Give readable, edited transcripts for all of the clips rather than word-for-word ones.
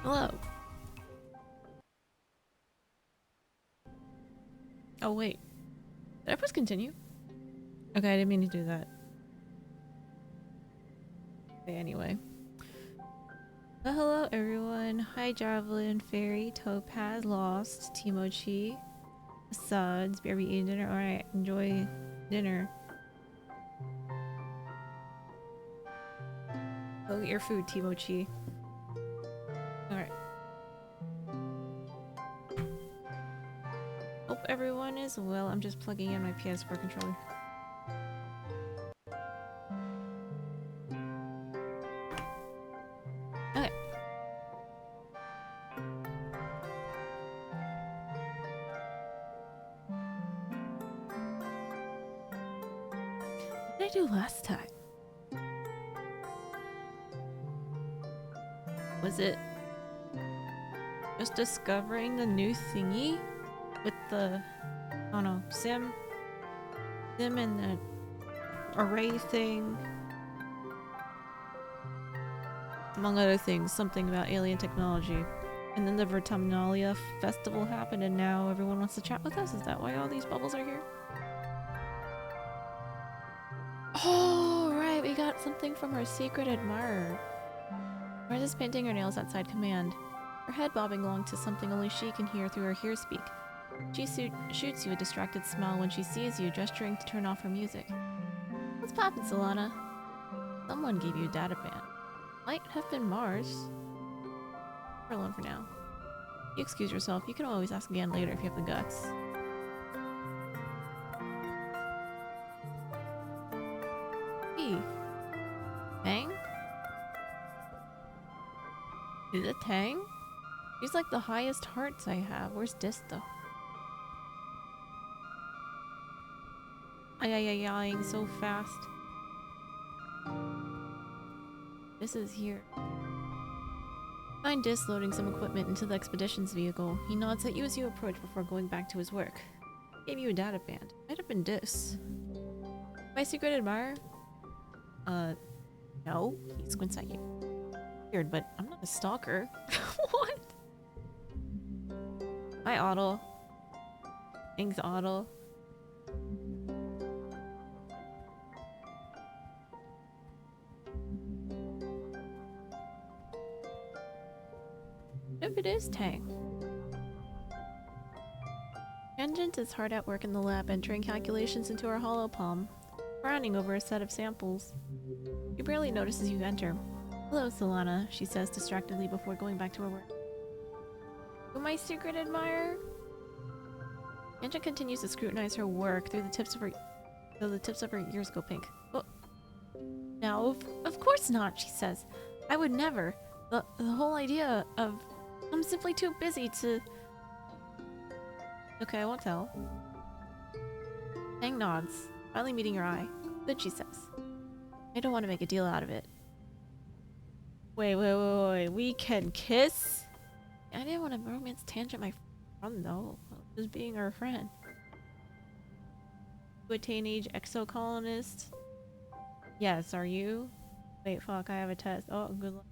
Hello. Oh wait. Did I press continue? Okay, I didn't mean to do that. Okay, anyway. Well, hello everyone. Hi Javelin, Fairy, Topaz, Lost, Timochi, Suds, Baby eating dinner. Alright, enjoy dinner. Go get your food, Timochi. Alright. Hope everyone is well. I'm just plugging in my PS4 controller. Okay. What did I do last time? Was it just discovering the new thingy with the, I don't know, sim and the array thing? Among other things, something about alien technology. And then the Vertumnalia festival happened and now everyone wants to chat with us? Is that why all these bubbles are here? Oh, right, we got something from our secret admirer. Martha's painting her nails outside command, her head bobbing along to something only she can hear through her hearspeak. She shoots you a distracted smile when she sees you, gesturing to turn off her music. What's poppin', Solana? Someone gave you a data ban. Might have been Mars. We're alone for now. You excuse yourself. You can always ask again later if you have the guts. Hey. Tang? Is it Tang? She's like the highest hearts I have. Where's Dis though? Ay, so fast. This is here. Find Dis loading some equipment into the expedition's vehicle. He nods at you as you approach before going back to his work. Gave you a data band. Might have been Dis. My secret admirer? No. He squints at you. Weird, but I'm not a stalker. What? Hi, Otto. Thanks, Otto. If it is Tang. Tangent is hard at work in the lab, entering calculations into her hollow palm, frowning over a set of samples. She barely notices you enter. Hello, Solana, she says distractedly before going back to her work. You're my secret admirer? Tangent continues to scrutinize her work through the tips of her ears go pink. Oh. No, of course not, she says. I would never. The whole idea of... I'm simply too busy to... Okay, I won't tell. Tang nods, finally meeting your eye. Good, she says. I don't want to make a deal out of it. Wait. We can kiss? I didn't want to romance Tangent my friend though. Just being her friend. You a teenage exocolonist? Yes, are you? Wait, fuck, I have a test. Oh, good luck.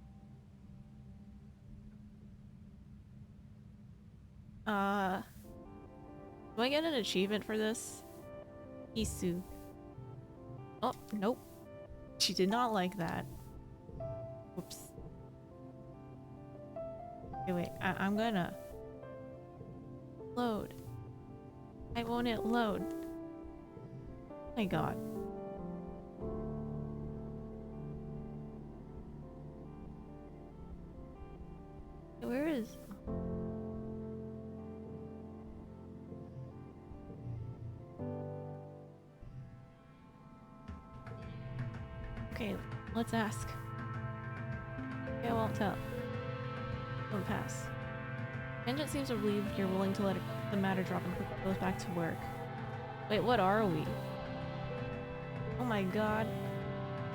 Do I get an achievement for this? Isu. Oh, nope. She did not like that. Whoops. Okay, wait, I'm gonna... Load. Why won't it load? Oh my god. Where is... Okay, let's ask. Okay, I won't tell. Don't pass. Tangent seems relieved you're willing to let the matter drop and quickly goes back to work. Wait, what are we? Oh my god.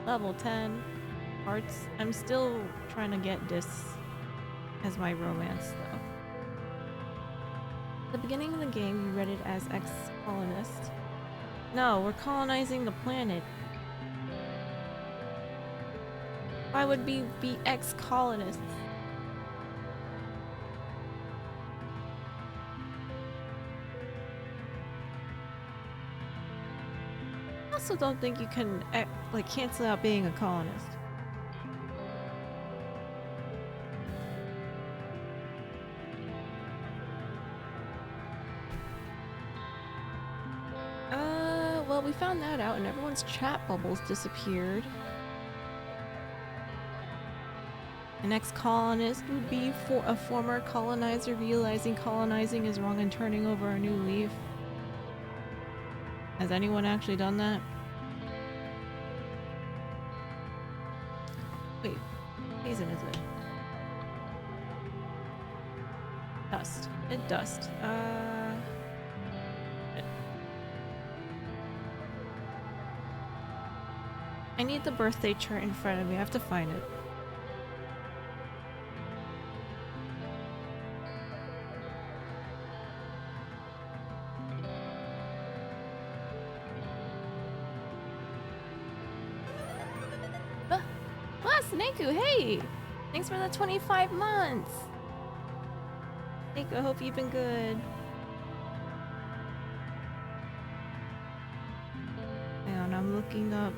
Level 10. Arts. I'm still trying to get this as my romance, though. At the beginning of the game, you read it as xxKanade. No, we're colonizing the planet. Why would we be ex-colonists? also don't think you can, like, cancel out being a colonist. Well, we found that out and everyone's chat bubbles disappeared. An ex-colonist would be a former colonizer realizing colonizing is wrong and turning over a new leaf. Has anyone actually done that? Wait, what season is it? Dust. Dust. I need the birthday chart in front of me. I have to find it. Snaku, hey! Thanks for the 25 months! Snaku, I hope you've been good. Hang on, I'm looking up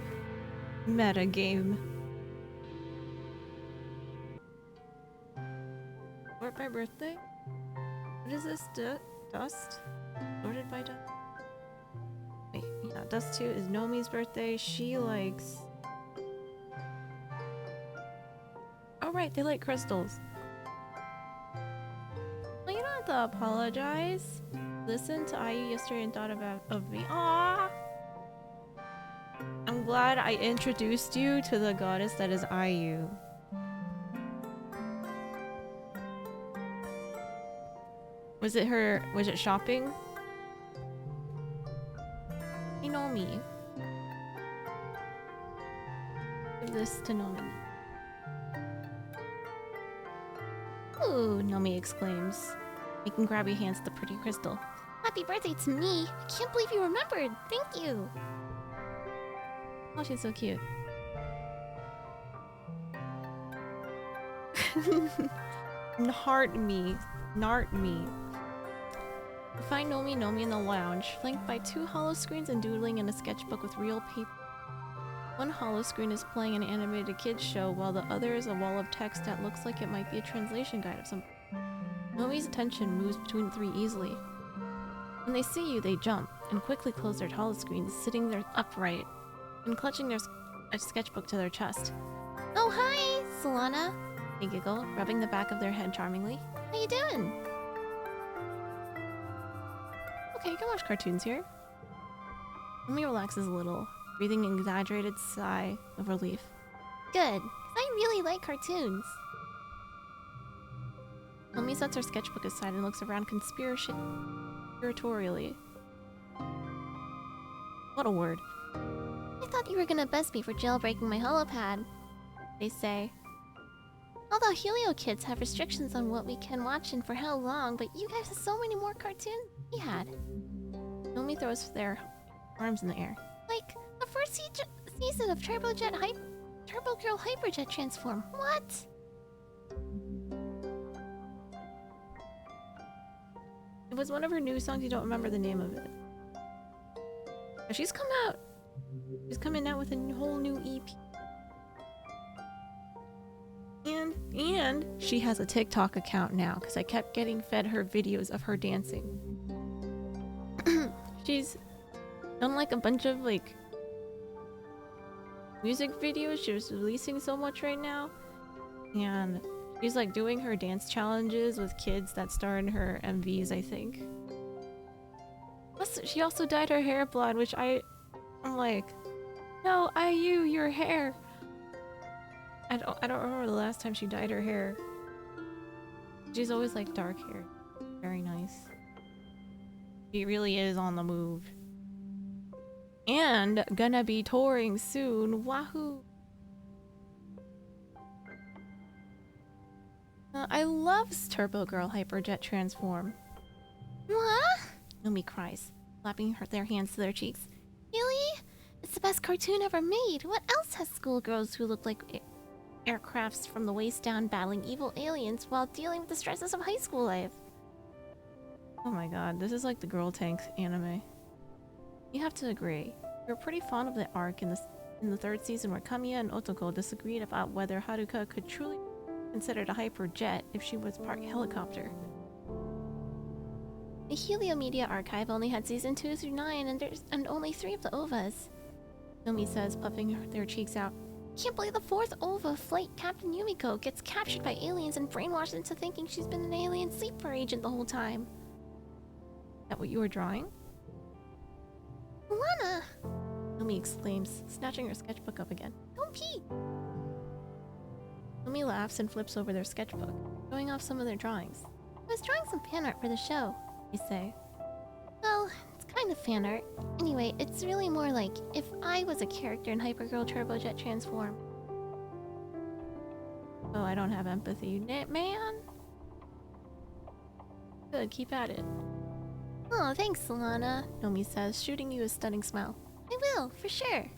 metagame. Sort by birthday? What is this? Dust? Sorted by dust? Wait, yeah, Dust 2 is Nomi's birthday. She likes... Oh right, they like crystals. Well, you don't have to apologize. Listened to IU yesterday and thought of me. Aww! I'm glad I introduced you to the goddess that is IU. Was it shopping? You know me. Give this to Nomi. Ooh, Nomi exclaims, making grabby hands at the pretty crystal. Happy birthday to me! I can't believe you remembered! Thank you! Oh, she's so cute. Nart me. We find Nomi in the lounge, flanked by 2 holo screens and doodling in a sketchbook with real paper. One holo screen is playing an animated kids show, while the other is a wall of text that looks like it might be a translation guide of some. Nomi's attention moves between the 3 easily. When they see you, they jump and quickly close their holo screens, sitting there upright and clutching a sketchbook to their chest. Oh hi, Solana! They giggle, rubbing the back of their head charmingly. How you doing? Okay, you can watch cartoons here. Nomi relaxes a little, breathing an exaggerated sigh of relief. Good, 'cause I really like cartoons. Nomi sets her sketchbook aside and looks around conspiratorially. What a word. I thought you were gonna bust me for jailbreaking my holopad, they say. All the Helio kids have restrictions on what we can watch and for how long, but you guys have so many more cartoons than we had. Nomi throws their arms in the air. Like the first season of Turbo Girl Hyperjet Transform. What? It was one of her new songs. You don't remember the name of it. She's come out. She's coming out with a whole new EP. And she has a TikTok account now because I kept getting fed her videos of her dancing. She's done like a bunch of like music videos. She's releasing so much right now. And she's like doing her dance challenges with kids that star in her MVs, I think. Plus, she also dyed her hair blonde, which I'm like, no, IU, your hair. I don't remember the last time she dyed her hair. She's always like dark hair. Very nice. She really is on the move. And gonna be touring soon. Wahoo! I love Turbo Girl Hyperjet Transform. What? Nomi cries, slapping their hands to their cheeks. Really? It's the best cartoon ever made. What else has schoolgirls who look like aircrafts from the waist down battling evil aliens while dealing with the stresses of high school life? Oh my god, this is like the Girl Tank anime. You have to agree. We were pretty fond of the arc in the third season where Kamiya and Otoko disagreed about whether Haruka could truly be considered a hyperjet if she was part helicopter. The Heliomedia archive only had season 2 through 9 and only 3 of the OVAs. Nomi says, puffing their cheeks out. Can't believe the 4th OVA, Flight Captain Yumiko, gets captured by aliens and brainwashed into thinking she's been an alien sleeper agent the whole time. Is that what you were drawing? Lana! Nomi exclaims, snatching her sketchbook up again. Don't pee! Nomi laughs and flips over their sketchbook, showing off some of their drawings. I was drawing some fan art for the show, you say. Well, it's kind of fan art. Anyway, it's really more like if I was a character in Hypergirl Turbojet Transform. Oh, I don't have empathy. Man! Good, keep at it. Oh, thanks, Solana, Nomi says, shooting you a stunning smile. I will, for sure.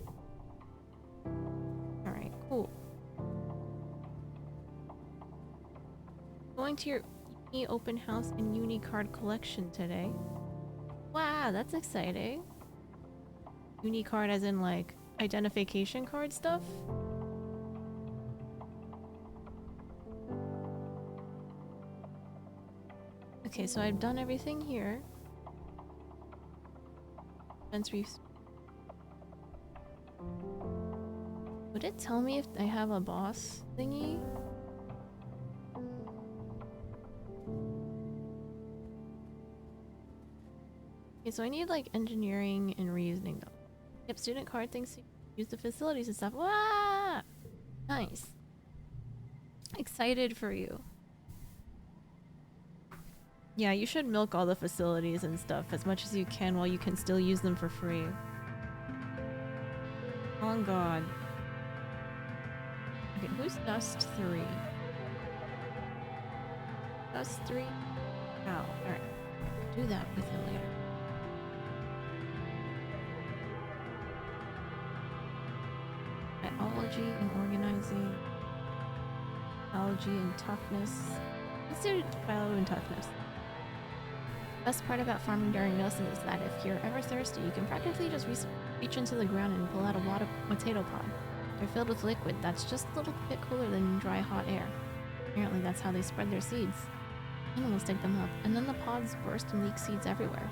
Alright, cool. Going to your Uni open house and Uni card collection today. Wow, that's exciting. Uni card as in like identification card stuff? Okay, so I've done everything here. Would it tell me if I have a boss thingy? Okay, so I need like engineering and reasoning though. Yep, student card things to use the facilities and stuff. Wow! Nice. Excited for you. Yeah, you should milk all the facilities and stuff as much as you can while you can still use them for free. Oh god. Okay, who's Dust 3? Dust 3? Oh, alright. Do that with him later. Biology and organizing. Biology and toughness. Let's do biology and toughness. Best part about farming during Millicent is that if you're ever thirsty, you can practically just reach into the ground and pull out a water potato pod. They're filled with liquid that's just a little bit cooler than dry, hot air. Apparently that's how they spread their seeds. Animals dig them up, and then the pods burst and leak seeds everywhere.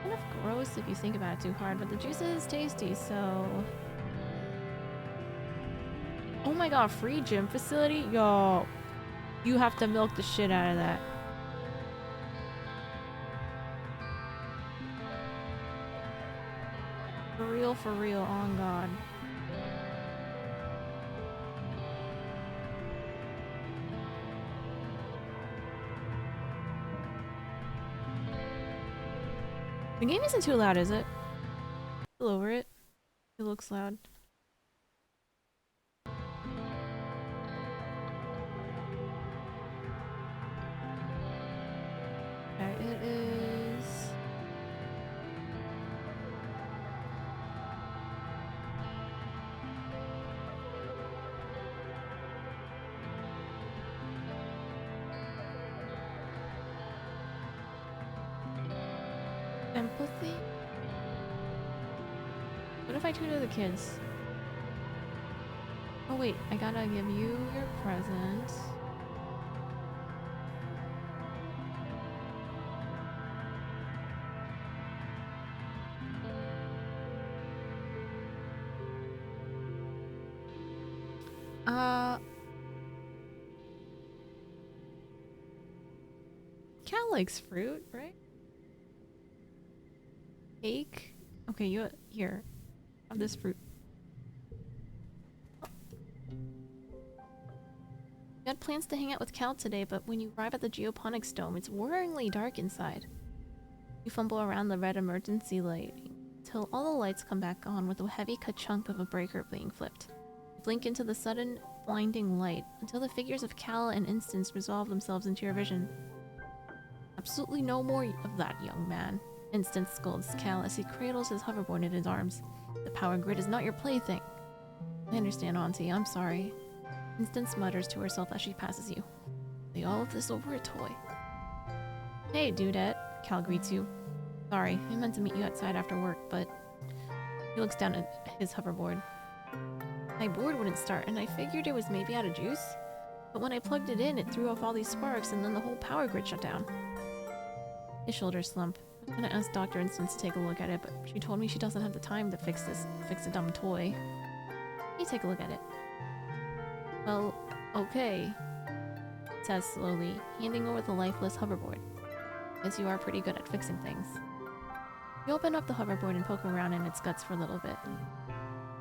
Kind of gross if you think about it too hard, but the juice is tasty, so... Oh my god, free gym facility? Yo! You have to milk the shit out of that. For real, on God. The game isn't too loud, is it? Still over it. It looks loud. Okay, it is... Empathy? What if I tutor the kids? Oh wait, I gotta give you your present. Cal likes fruit, right? Cake? Okay, you here. Have this fruit. We had plans to hang out with Cal today, but when you arrive at the geoponics dome, it's worryingly dark inside. You fumble around the red emergency light until all the lights come back on with a heavy ka-chunk of a breaker being flipped. You blink into the sudden blinding light until the figures of Cal and Instance resolve themselves into your vision. Absolutely no more of that, young man. Instance scolds Cal as he cradles his hoverboard in his arms. The power grid is not your plaything. I understand, Auntie. I'm sorry. Instance mutters to herself as she passes you. Lay all of this over a toy. Hey, dudette. Cal greets you. Sorry, I meant to meet you outside after work, but... He looks down at his hoverboard. My board wouldn't start, and I figured it was maybe out of juice. But when I plugged it in, it threw off all these sparks, and then the whole power grid shut down. His shoulders slump. I was gonna ask Dr. Instance to take a look at it, but she told me she doesn't have the time to fix a dumb toy. Let me take a look at it. Well, okay, he says slowly, handing over the lifeless hoverboard. Guess you are pretty good at fixing things. You open up the hoverboard and poke around in its guts for a little bit.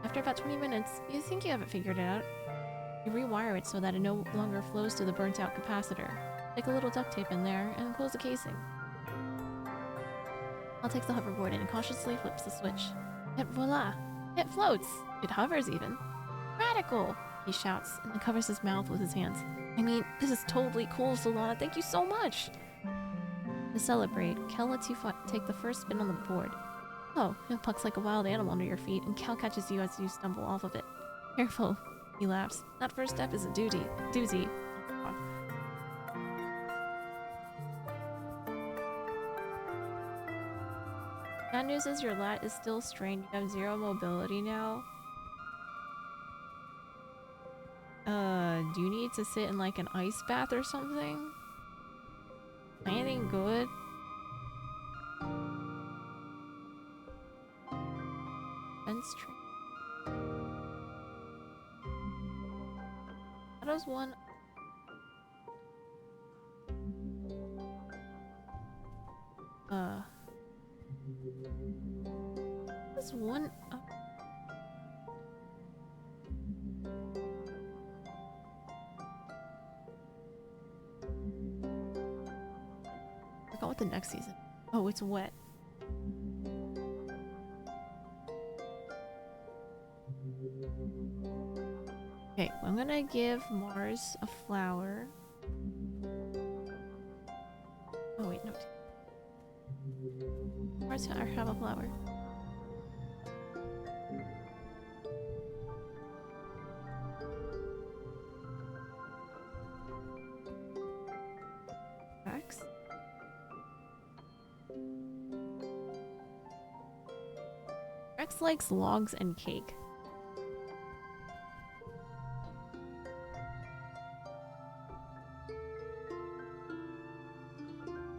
After about 20 minutes, you think you have it figured out. You rewire it so that it no longer flows to the burnt-out capacitor. Stick a little duct tape in there and close the casing. Al takes the hoverboard and cautiously flips the switch. And voila! It floats! It hovers even. Radical! He shouts and then covers his mouth with his hands. I mean, this is totally cool, Solana. Thank you so much! To celebrate, Kel lets you take the first spin on the board. Oh, it plucks like a wild animal under your feet, and Kel catches you as you stumble off of it. Careful, he laughs. That first step is a doozy. Bad news is your lat is still strained. You have 0 mobility now. Do you need to sit in like an ice bath or something? Anything good? Fence tree. How does one... There's one... I forgot what the next season... Oh, it's wet. Okay, well, I'm gonna give Mars a flower. Oh wait, no. Mars have a flower. Rex? Rex likes logs and cake.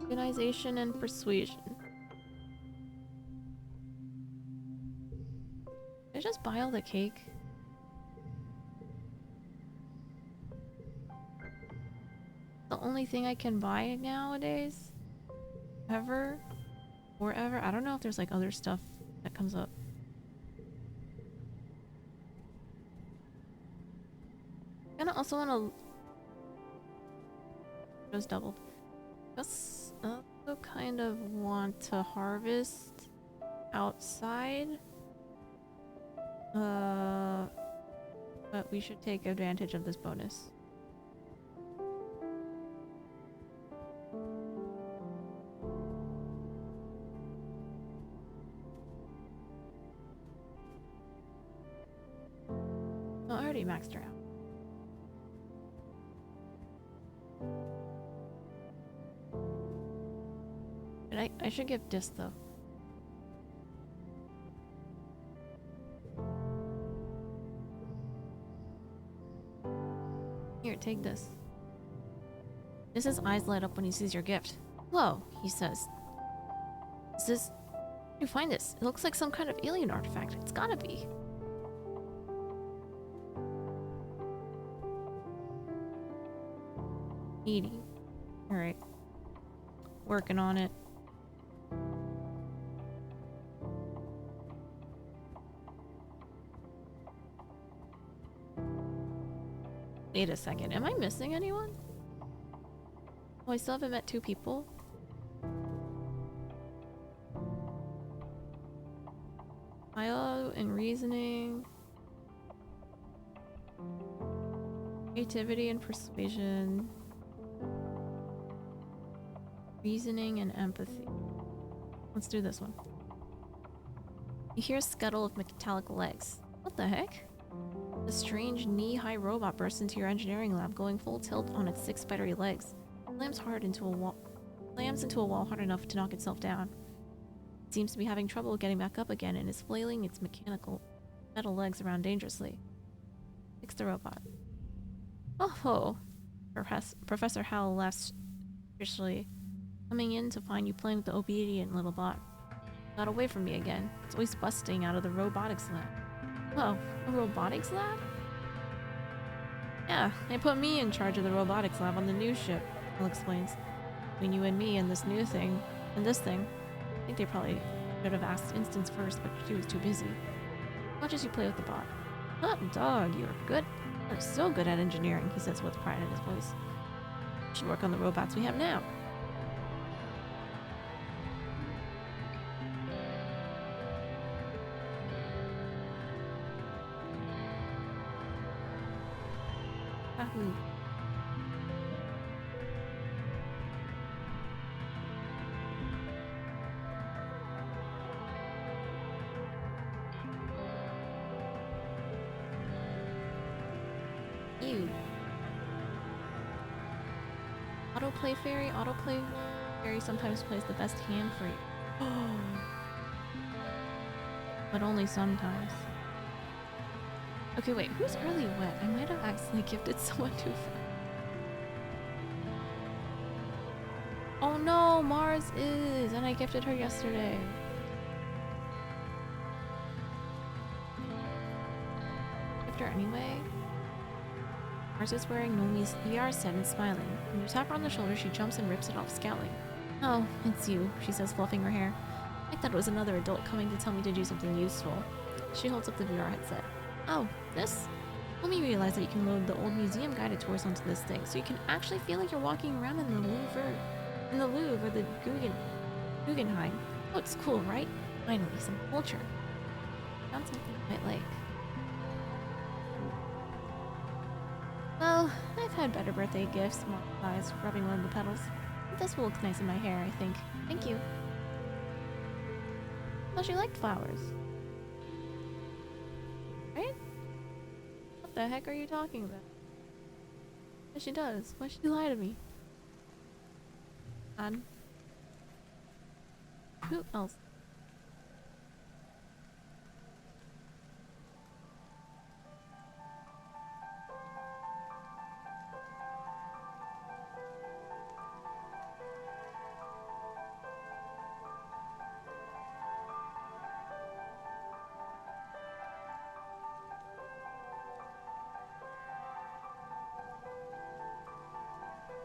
Organization and persuasion. Did I just buy all the cake? The only thing I can buy nowadays? Ever? Forever? I don't know if there's like other stuff that comes up. I also want to... Just doubled. Just also kind of want to harvest outside. But we should take advantage of this bonus. Oh, I already maxed her out. And I should give this though. Here, take this. His eyes light up when he sees your gift. Whoa, he says. Is this... Where did you find this? It looks like some kind of alien artifact. It's gotta be. Eating. Alright. Working on it. Wait a second, am I missing anyone? Oh, I still haven't met 2 people. Bio and reasoning. Creativity and persuasion. Reasoning and empathy. Let's do this one. You hear a scuttle of metallic legs. What the heck? A strange knee-high robot bursts into your engineering lab, going full tilt on its 6 spidery legs. Slams into a wall hard enough to knock itself down. It seems to be having trouble getting back up again and is flailing its metal legs around dangerously. Fix the robot. Oh ho! Professor Howell laughs sheepishly, coming in to find you playing with the obedient little bot. Got away from me again. It's always busting out of the robotics lab. Oh, a robotics lab? Yeah, they put me in charge of the robotics lab on the new ship, Hal explains. Between you and me and this new thing, and this thing. I think they probably should have asked Instance first, but she was too busy. Watch as you play with the bot. Hot dog, you're good. You're so good at engineering, he says with pride in his voice. You should work on the robots we have now. Wahoo. Ew. Autoplay fairy sometimes plays the best hand for you. But only sometimes. Okay, wait, who's early wet? I might have accidentally gifted someone too fast. Oh no, Mars is, and I gifted her yesterday. Gift her anyway. Mars is wearing Nomi's VR set and smiling. When you tap her on the shoulder, she jumps and rips it off, scowling. Oh, it's you, she says, fluffing her hair. I thought it was another adult coming to tell me to do something useful. She holds up the VR headset. Oh, this? Let me realize that you can load the old museum guided tours onto this thing, so you can actually feel like you're walking around in the Louvre or the Guggenheim. Oh, it's cool, right? Finally, some culture. Found something I might like. Well, I've had better birthday gifts, Mom replies, rubbing one of the petals. This will look nice in my hair, I think. Thank you. Well, she liked flowers. Right? What the heck are you talking about? Yes, she does. Why'd she lie to me? God. Who else?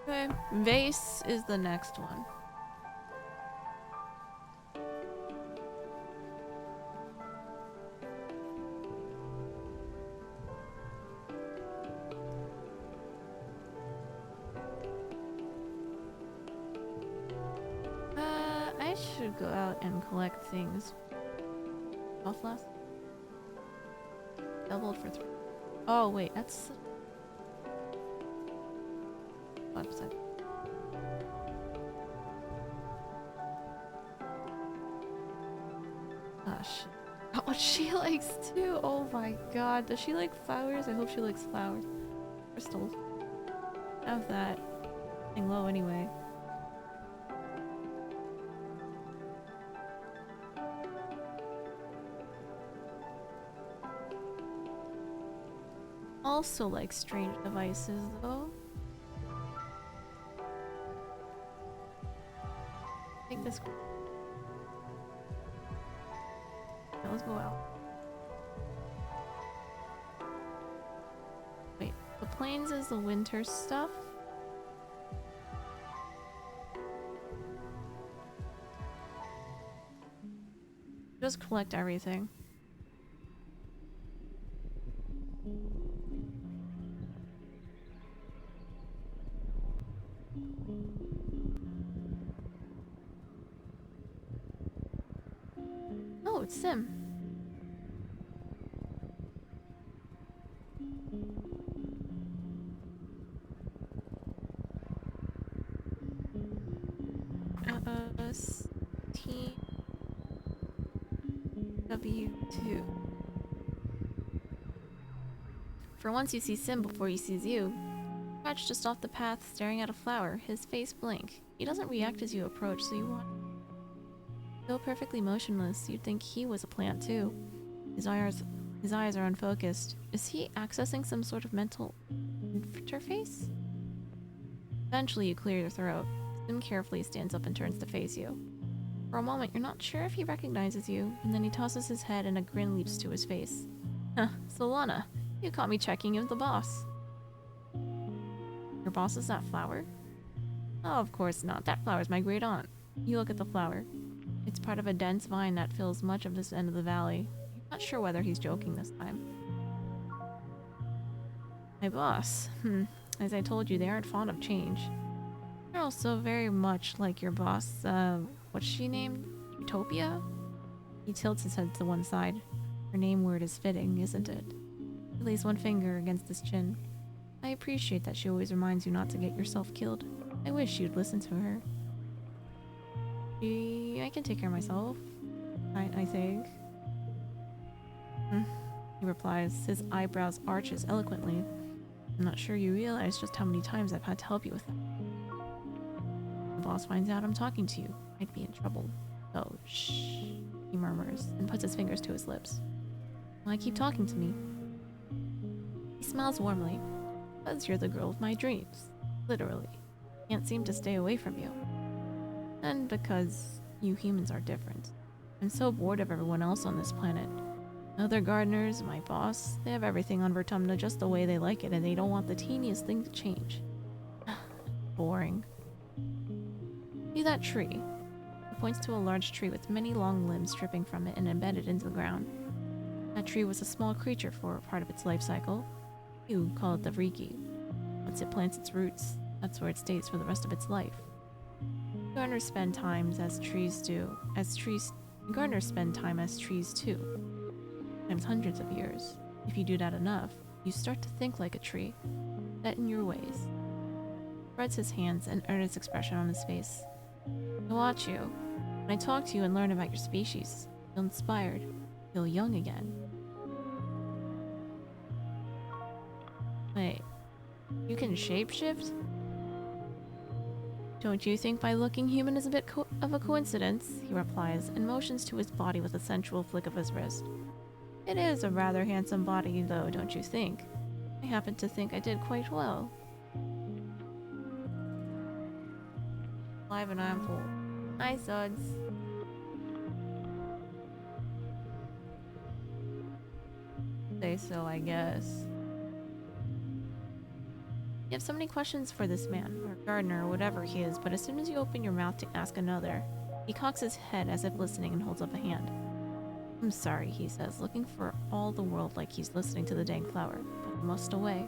Okay, vase is the next one. I should go out and collect things. Off last? Doubled for 3. Oh wait, that's website. Oh shit. Oh, she likes too. Oh my god. Does she like flowers? I hope she likes flowers. Crystals. Have that thing low anyway. Also like strange devices though. Take this. Now let's go out. Wait, the plains is the winter stuff? Just collect everything. Oh, it's Sim. W2. For once you see Sim before he sees you. Crouched just off the path, staring at a flower, his face blank. He doesn't react as you approach, so you want... So perfectly motionless, you'd think he was a plant too. His eyes, his eyes are unfocused. Is he accessing some sort of mental interface? Eventually, you clear your throat. Sim carefully stands up and turns to face you. For a moment, you're not sure if he recognizes you, and then he tosses his head and a grin leaps to his face. Huh, Solana, you caught me checking in with the boss. Your boss is that flower? Oh, of course not. That flower's my great aunt. You look at the flower. It's part of a dense vine that fills much of this end of the valley. You're not sure whether he's joking this time. My boss. As I told you, they aren't fond of change. They're also very much like your boss, what's she named? Utopia? He tilts his head to one side. Her name word is fitting, isn't it? He lays one finger against his chin. I appreciate that she always reminds you not to get yourself killed. I wish you'd listen to her. I can take care of myself, I think. He replies, his eyebrows arches eloquently. I'm not sure you realize just how many times I've had to help you with that. If the boss finds out I'm talking to you, I'd be in trouble. Oh, shh, he murmurs and puts his fingers to his lips. Why keep talking to me? He smiles warmly. Because you're the girl of my dreams. Literally. Can't seem to stay away from you. And because you humans are different. I'm so bored of everyone else on this planet. Other gardeners, my boss, they have everything on Vertumna just the way they like it, and they don't want the teeniest thing to change. Boring. See that tree? He points to a large tree with many long limbs stripping from it and embedded into the ground. That tree was a small creature for part of its life cycle. You call it the Vriki. Once it plants its roots, that's where it stays for the rest of its life. Gardeners spend time as trees do. Gardeners spend time as trees too. Sometimes hundreds of years. If you do that enough, you start to think like a tree, set in your ways. He spreads his hands, an earnest expression on his face. I watch you. When I talk to you and learn about your species, feel inspired, feel young again. Wait, you can shapeshift? Don't you think my looking human is a bit of a coincidence? He replies, and motions to his body with a sensual flick of his wrist. It is a rather handsome body, though, don't you think? I happen to think I did quite well. Live and ample. Hi, Suds. Say so, I guess. You have so many questions for this man, or gardener, or whatever he is, but as soon as you open your mouth to ask another, he cocks his head as if listening and holds up a hand. I'm sorry, he says, looking for all the world like he's listening to the dang flower, but I must away.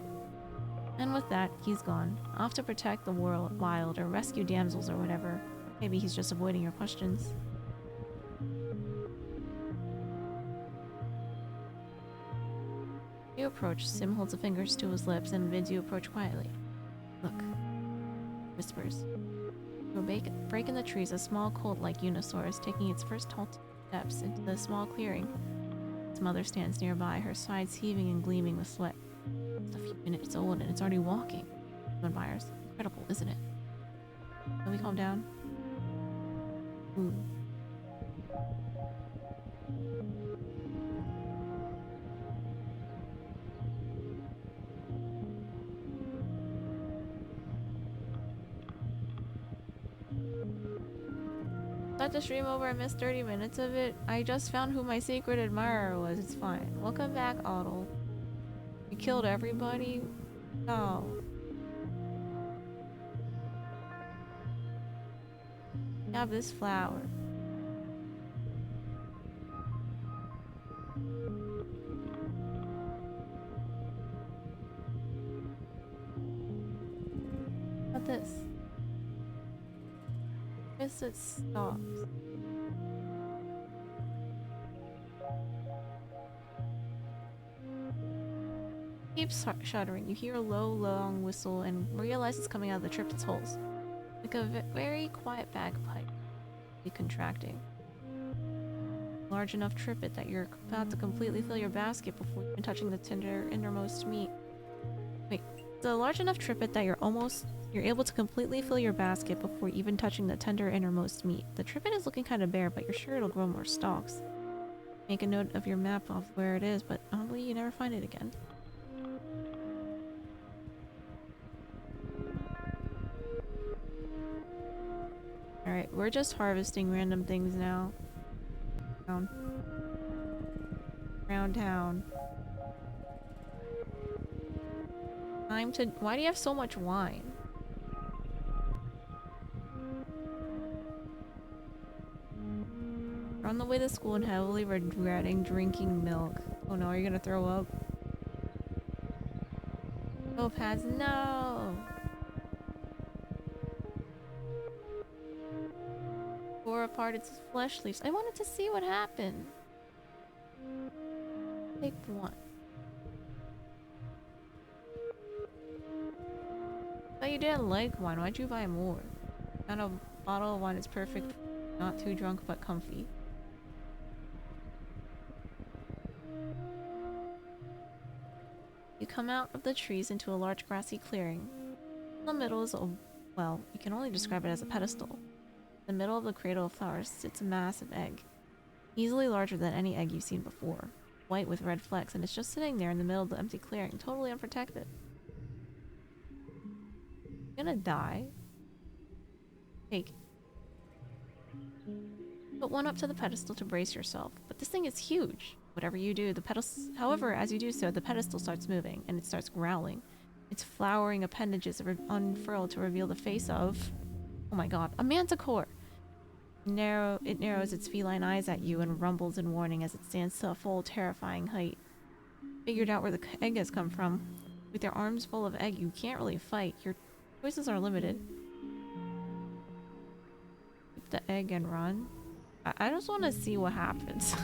And with that, he's gone, off to protect the wild or rescue damsels or whatever. Maybe he's just avoiding your questions. You approach. Sim holds the fingers to his lips and bids you approach quietly. Look, whispers. Through a break in the trees, a small colt-like unisaur is taking its first tall steps into the small clearing. Its mother stands nearby, her sides heaving and gleaming with sweat. It's a few minutes old and it's already walking. Sim admires. Incredible, isn't it? Can we calm down? Ooh. Let the stream over, I missed 30 minutes of it. I just found who my secret admirer was. It's fine. Welcome back, Otto. You killed everybody? No. You have this flower. What this? Guess it stops. Keeps shuddering. You hear a low, long whistle and realize it's coming out of the triplet's holes. Like a very quiet bagpipe. Contracting. Large enough trippet that you're about to completely fill your basket before even touching the tender, innermost meat. Wait, It's a large enough trippet that you're able to completely fill your basket before even touching the tender innermost meat. The trippet is looking kind of bare, but you're sure it'll grow more stalks. Make a note of your map of where it is, but oddly you never find it again. Alright, we're just harvesting random things now. Around town. Time to— why do you have so much wine? We're on the way to school and heavily regretting drinking milk. Oh no, are you gonna throw up? Oh, Pads, no! Tore apart its flesh leaves. I wanted to see what happened. Take one. But you didn't like wine. Why'd you buy more? And a bottle of wine is perfect. Not too drunk, but comfy. You come out of the trees into a large grassy clearing. In the middle is a— well, you can only describe it as a pedestal. In the middle of the cradle of flowers sits a massive egg. Easily larger than any egg you've seen before. White with red flecks, and it's just sitting there in the middle of the empty clearing, totally unprotected. You're gonna die. Take it. Put one up to the pedestal to brace yourself. But this thing is huge. Whatever you do, the pedestal— however, as you do so, the pedestal starts moving, and it starts growling. Its flowering appendages unfurl to reveal the face of— oh my god, a manticore! It narrows its feline eyes at you and rumbles in warning as it stands to a full, terrifying height. Figured out where the egg has come from. With your arms full of egg, you can't really fight. Your choices are limited. Keep the egg and run. I just want to see what happens.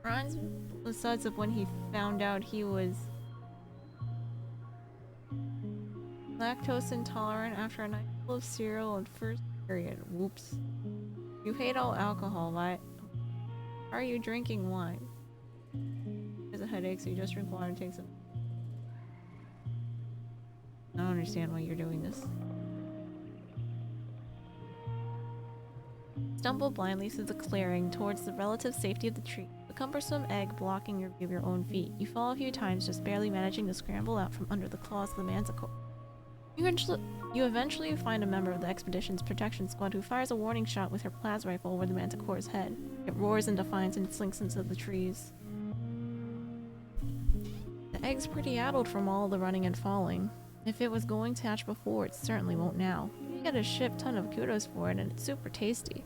Ron's besides of when he found out he was lactose intolerant after a night full of cereal and first period. Whoops. You hate all alcohol. Why are you drinking wine? There's a headache, so you just drink water and take some. I don't understand why you're doing this. Stumble blindly through the clearing towards the relative safety of the tree. The cumbersome egg blocking your view of your own feet. You fall a few times, just barely managing to scramble out from under the claws of the manticore. You eventually find a member of the expedition's protection squad who fires a warning shot with her plasma rifle over the manticore's head. It roars in defiance and slinks into the trees. The egg's pretty addled from all the running and falling. If it was going to hatch before, it certainly won't now. You get a shit ton of kudos for it, and it's super tasty.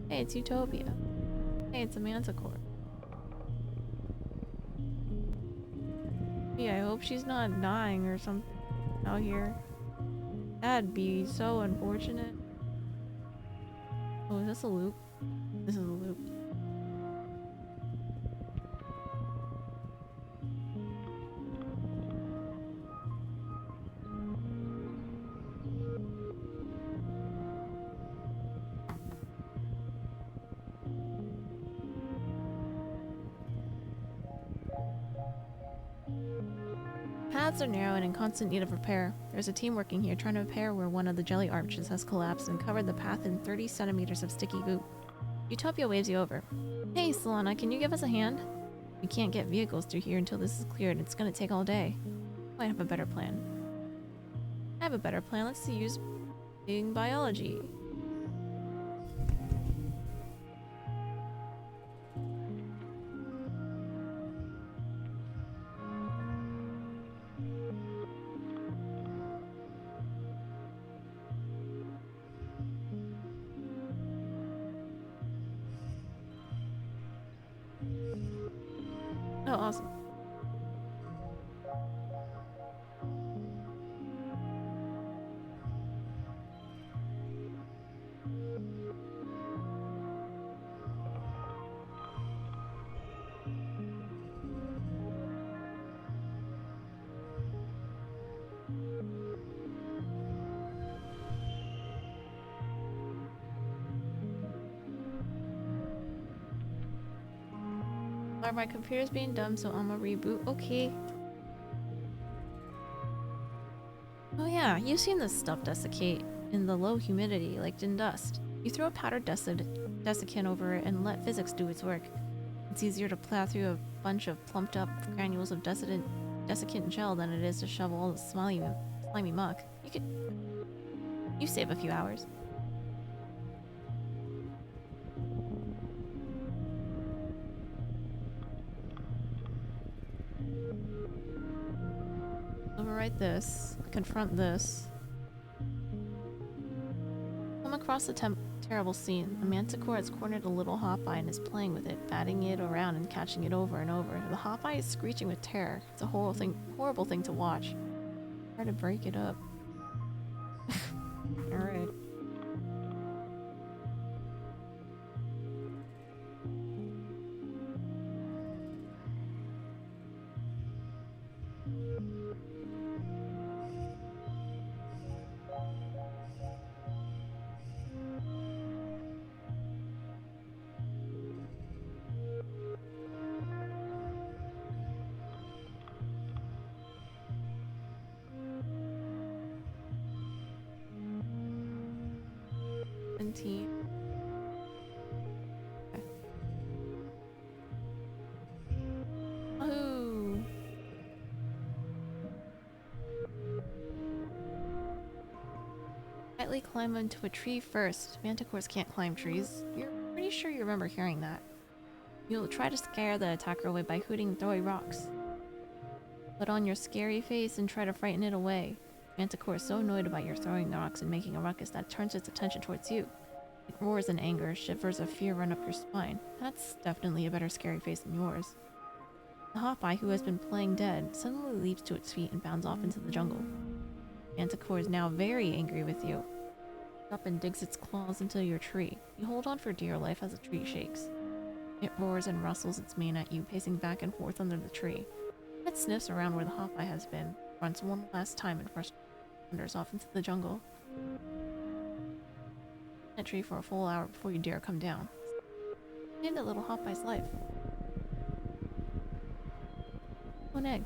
Hey, it's Utopia. Hey, it's a manticore. Yeah, I hope she's not dying or something out here. That'd be so unfortunate. Oh, is this a loop? This is a loop. Paths are narrow and in constant need of repair. There's a team working here trying to repair where one of the jelly arches has collapsed and covered the path in 30 centimeters of sticky goop. Utopia waves you over. Hey, Solana, can you give us a hand? We can't get vehicles through here until this is cleared. It's gonna take all day. I have a better plan. I have a better plan. Let's use biology. Oh, awesome. Or my computer's being dumb, so I'ma reboot. Okay. Oh yeah, you've seen this stuff desiccate in the low humidity, like in dust. You throw a powdered desiccant over it and let physics do its work. It's easier to plow through a bunch of plumped up granules of desiccant gel than it is to shovel all the slimy muck. You save a few hours. Overwrite this. Confront this. Come across the terrible scene. A manticore has cornered a little Hopeye and is playing with it, batting it around and catching it over and over. The Hopeye is screeching with terror. It's a horrible thing to watch. Try to break it up. Alright. Okay. Woohoo! Quietly climb into a tree first. Manticores can't climb trees. You're pretty sure you remember hearing that. You'll try to scare the attacker away by hooting and throwing rocks. Put on your scary face and try to frighten it away. Manticore is so annoyed about your throwing the rocks and making a ruckus that it turns its attention towards you. It roars in anger, shivers of fear run up your spine. That's definitely a better scary face than yours. The Hopeye, who has been playing dead, suddenly leaps to its feet and bounds off into the jungle. Manticore is now very angry with you. Up and digs its claws into your tree. You hold on for dear life as the tree shakes. It roars and rustles its mane at you, pacing back and forth under the tree. It sniffs around where the Hopeye has been, grunts one last time and first wanders off into the jungle. That tree for a full hour before you dare come down. Save that little Hopeye's life. Oh, an egg.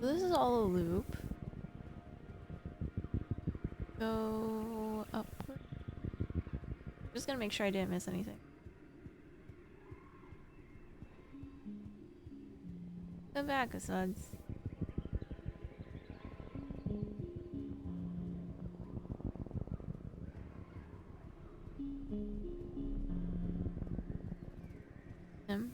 So this is all a loop. Go upward. Just gonna make sure I didn't miss anything. Come back, Asuds. Him.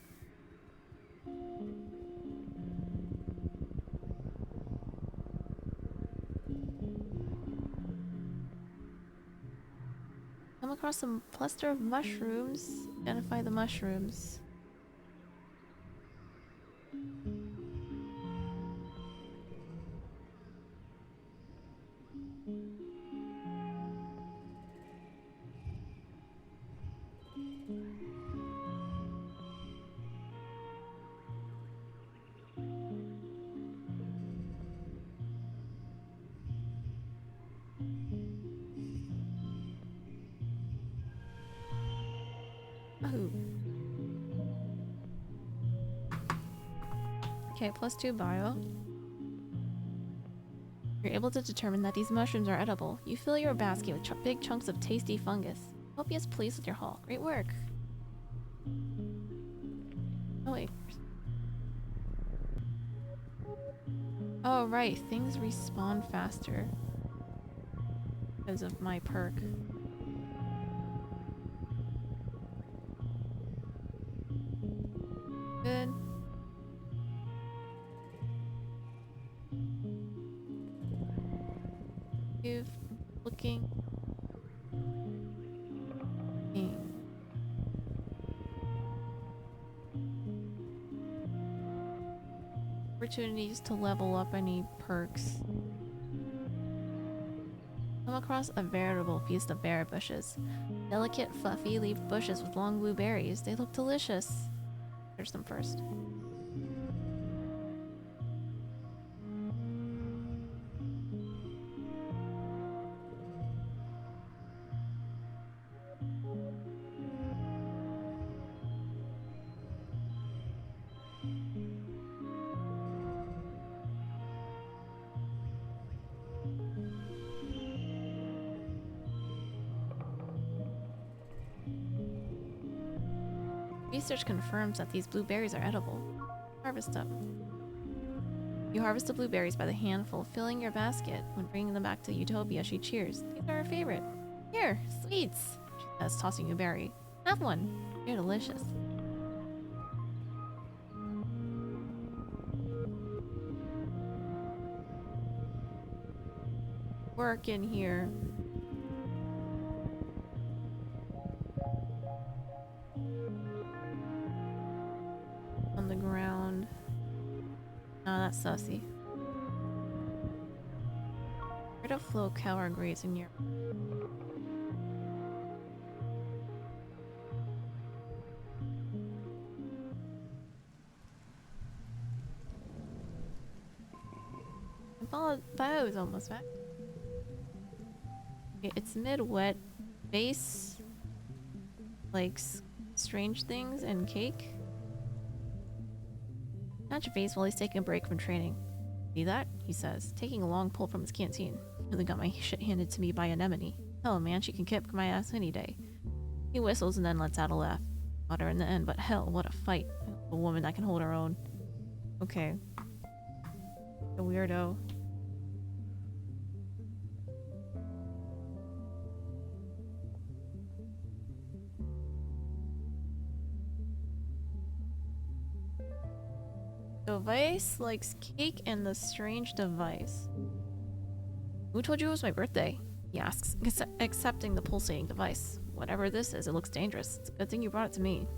Come across a cluster of mushrooms. Identify the mushrooms. Oh. Okay, +2 bio. You're able to determine that these mushrooms are edible. You fill your basket with big chunks of tasty fungus. Hope is pleased with your haul. Great work. Oh wait. Oh right, things respawn faster because of my perk. Good. looking. Opportunities to level up any perks. Come across a veritable feast of berry bushes. Delicate, fluffy leaf bushes with long blue berries. They look delicious. There's them first. Research confirms that these blueberries are edible. Harvest them. You harvest the blueberries by the handful, filling your basket. When bringing them back to Utopia, she cheers. These are her favorite. Here, sweets, she says, tossing you a berry. Have one. They're delicious. Work in here. On the ground. Oh, that's sussy. Where to flow cow are grazing near. Bio is almost back. Okay, it's mid-wet. Base likes strange things and cake. Catch a face while he's taking a break from training. See that? He says, taking a long pull from his canteen. Really got my shit handed to me by Anemone. Hell, man, she can kick my ass any day. He whistles and then lets out a laugh. Got her in the end, but hell, what a fight. A woman that can hold her own. Okay. A weirdo. Device likes cake and the strange device. Who told you it was my birthday? He asks, accepting the pulsating device. Whatever this is, it looks dangerous. It's a good thing you brought it to me.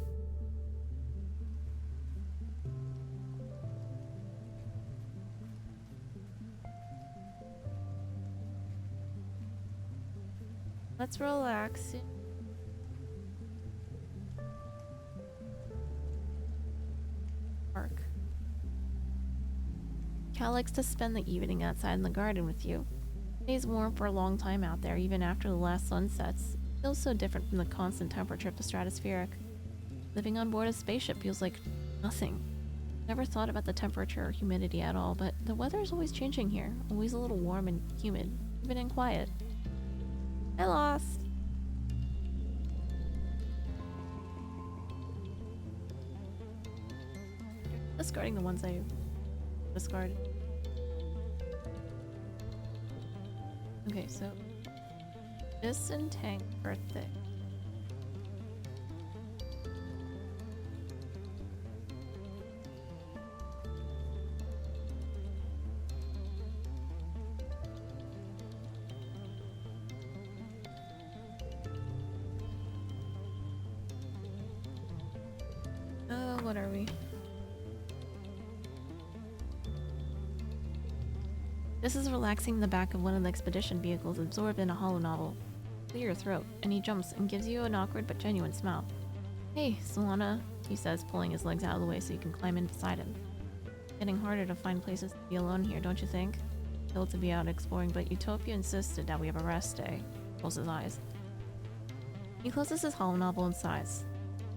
Let's relax. Park. Cal likes to spend the evening outside in the garden with you. It stays warm for a long time out there, even after the last sun sets. It feels so different from the constant temperature of the stratospheric. Living on board a spaceship feels like nothing. Never thought about the temperature or humidity at all, but the weather is always changing here. Always a little warm and humid, even and quiet. I lost. Discarding the ones I discarded. Okay, so this and Tank birthday. What are we? This is relaxing in the back of one of the expedition vehicles, absorbed in a hollow novel. Clear your throat, and he jumps and gives you an awkward but genuine smile. Hey, Solana, he says, pulling his legs out of the way so you can climb in beside him. Getting harder to find places to be alone here, don't you think? Still to be out exploring, but Utopia insisted that we have a rest day. Closes his eyes. He closes his hollow novel and sighs.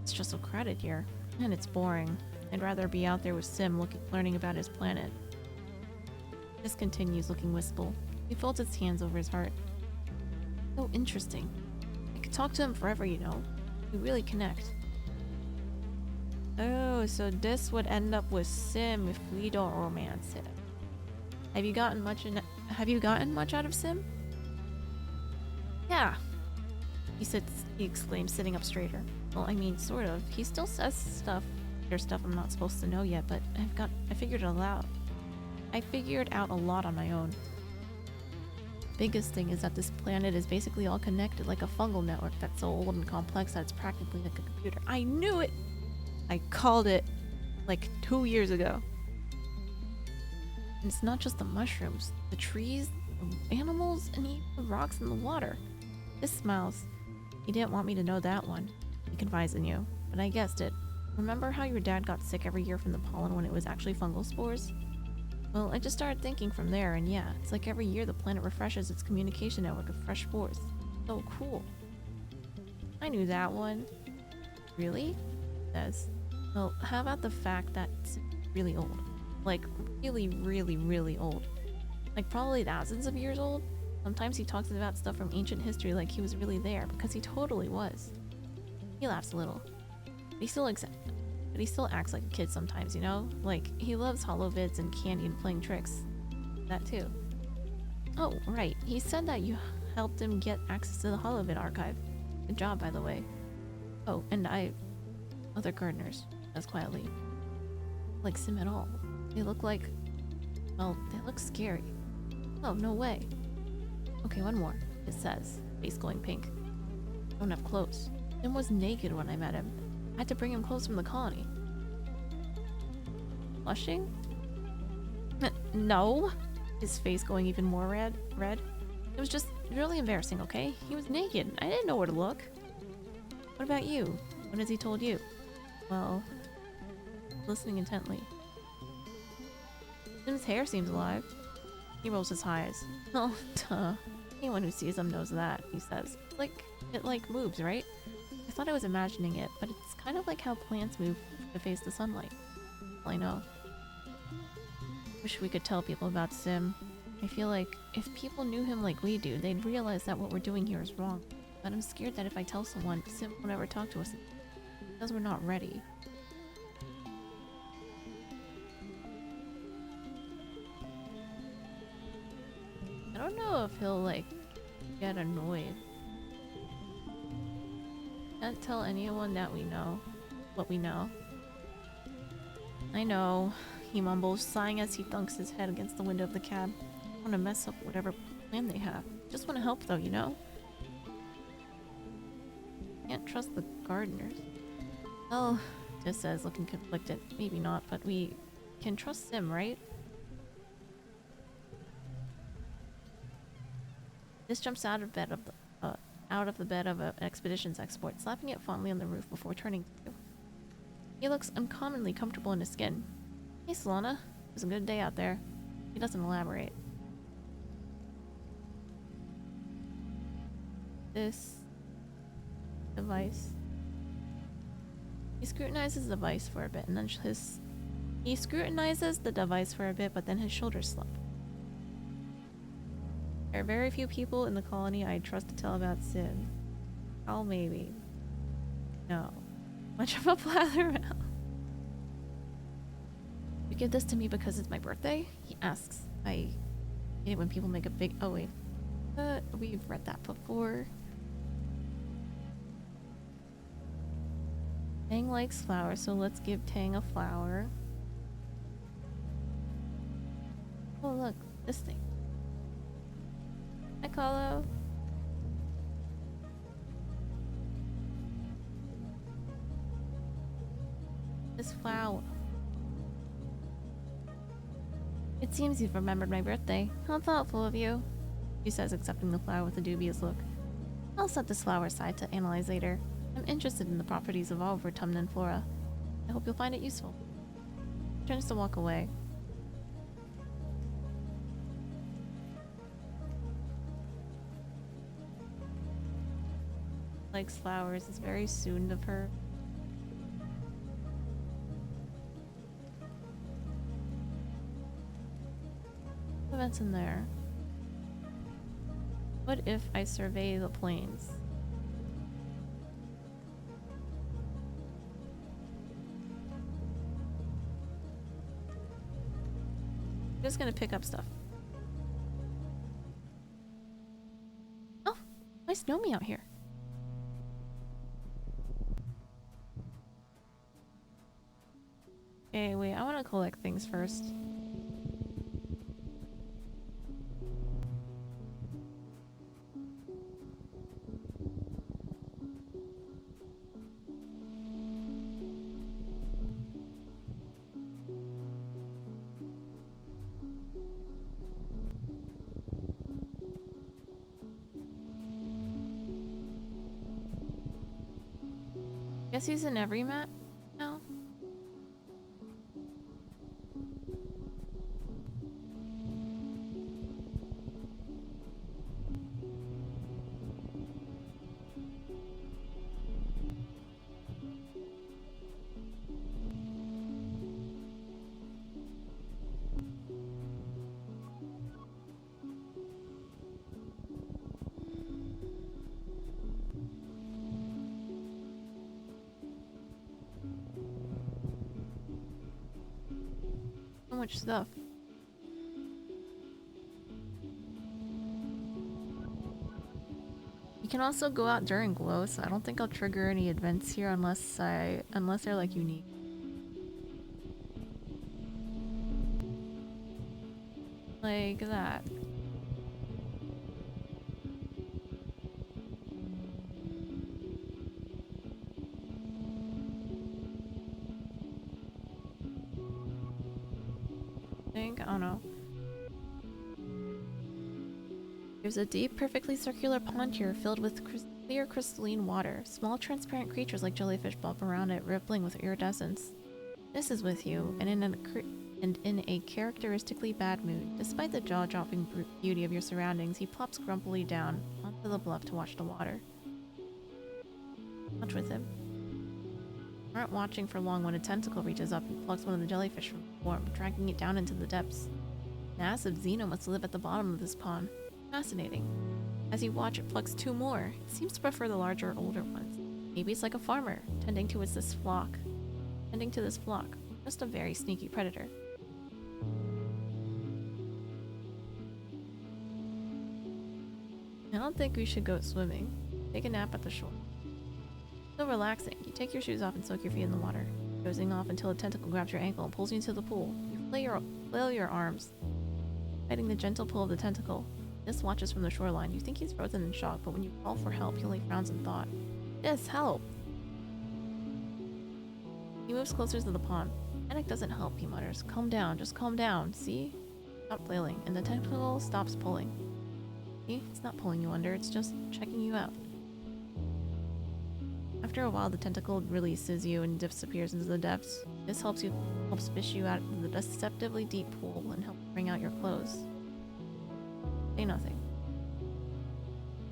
It's just so crowded here, and it's boring. I'd rather be out there with Sim learning about his planet. This continues, looking wistful. He folds his hands over his heart. So interesting. I could talk to him forever, you know. We really connect. Oh, so this would end up with Sim if we don't romance it. Have you gotten much out of Sim? Yeah. He exclaims, sitting up straighter. Well, I mean, sort of. He still says stuff. There's stuff I'm not supposed to know yet, but I figured it out. I figured out a lot on my own. biggest thing is that this planet is basically all connected like a fungal network that's so old and complex that it's practically like a computer. I knew it! I called it like 2 years ago. And it's not just the mushrooms, the trees, the animals, and even the rocks in the water. This smiles. He didn't want me to know that one. He confides in you, but I guessed it. Remember how your dad got sick every year from the pollen when it was actually fungal spores? Well, I just started thinking from there, and yeah, it's like every year the planet refreshes its communication network of fresh spores. So cool. I knew that one. Really? Says. Well, how about the fact that it's really old? Like, really, really, really old. Like, probably thousands of years old? Sometimes he talks about stuff from ancient history like he was really there, because he totally was. He laughs a little. But he still acts like a kid sometimes, you know? Like, he loves holovids and candy and playing tricks. That too. Oh, right. He said that you helped him get access to the holovid archive. Good job, by the way. Oh, and other gardeners, says quietly. Like Sim at all. They look like... well, they look scary. Oh, no way. Okay, one more, it says, face going pink. Don't have clothes. Sim was naked when I met him. I had to bring him clothes from the colony. Blushing? No. His face going even more red. It was just really embarrassing, okay? He was naked. I didn't know where to look. What about you? What has he told you? Well, listening intently. Sim's hair seems alive. He rolls his eyes. Oh, duh. Anyone who sees him knows that, he says. It moves, right? I thought I was imagining it, but it's kind of like how plants move to face the sunlight. Well, I know. Wish we could tell people about Sim. I feel like if people knew him like we do, they'd realize that what we're doing here is wrong. But I'm scared that if I tell someone, Sim won't ever talk to us because we're not ready. I don't know if he'll, like, get annoyed. Can't tell anyone that we know what we know. I know, he mumbles, sighing as he thunks his head against the window of the cab. I don't want to mess up whatever plan they have. Just want to help though, you know? Can't trust the gardeners. Oh, just says, looking conflicted. Maybe not, but we can trust Sim, right? This jumps out of bed of an expedition's export, slapping it fondly on the roof before turning to you. He looks uncommonly comfortable in his skin. Hey, Solana. It was a good day out there. He doesn't elaborate. This device. He scrutinizes the device for a bit, and then he scrutinizes the device for a bit, but then his shoulders slump. There are very few people in the colony I'd trust to tell about Sim. Oh, maybe. No. Much of a blather. You give this to me because it's my birthday? He asks. I hate it when people make a big... oh, wait. We've read that before. Tang likes flowers, so let's give Tang a flower. Oh, look. This thing. Hi, Kahlo. This flower. It seems you've remembered my birthday. How thoughtful of you, she says, accepting the flower with a dubious look. I'll set this flower aside to analyze later. I'm interested in the properties of all autumnal flora. I hope you'll find it useful. He turns to walk away. Likes flowers. It's very soon of her. What's in there? What if I survey the plains? I'm just gonna pick up stuff. Oh, nice Nomi out here. Okay, wait, I want to collect things first. Guess he's in every map now? So much stuff. You can also go out during glow, so I don't think I'll trigger any events here unless they're like unique. Like that. I don't know. There's a deep, perfectly circular pond here filled with clear crystalline water. Small, transparent creatures like jellyfish bob around it, rippling with iridescence. This is with you, and in a characteristically bad mood. Despite the jaw-dropping beauty of your surroundings, he plops grumpily down onto the bluff to watch the water. Watch with him. You aren't watching for long when a tentacle reaches up and plucks one of the jellyfish from the form, dragging it down into the depths. Massive Xeno must live at the bottom of this pond. Fascinating. As you watch, it plucks two more. It seems to prefer the larger, older ones. Maybe it's like a farmer, tending to this flock. Just a very sneaky predator. I don't think we should go swimming. Take a nap at the shore. So relaxing. You take your shoes off and soak your feet in the water, dozing off until a tentacle grabs your ankle and pulls you into the pool. You flail your arms, fighting the gentle pull of the tentacle. This watches from the shoreline. You think he's frozen in shock, but when you call for help, he only frowns in thought. Yes, help! He moves closer to the pond. Panic doesn't help, he mutters. Calm down, just calm down, see? Stop flailing, and the tentacle stops pulling. See? It's not pulling you under, it's just checking you out. After a while, the tentacle releases you and disappears into the depths. This helps fish you out of the deceptively deep pool and help bring out your clothes. Say nothing.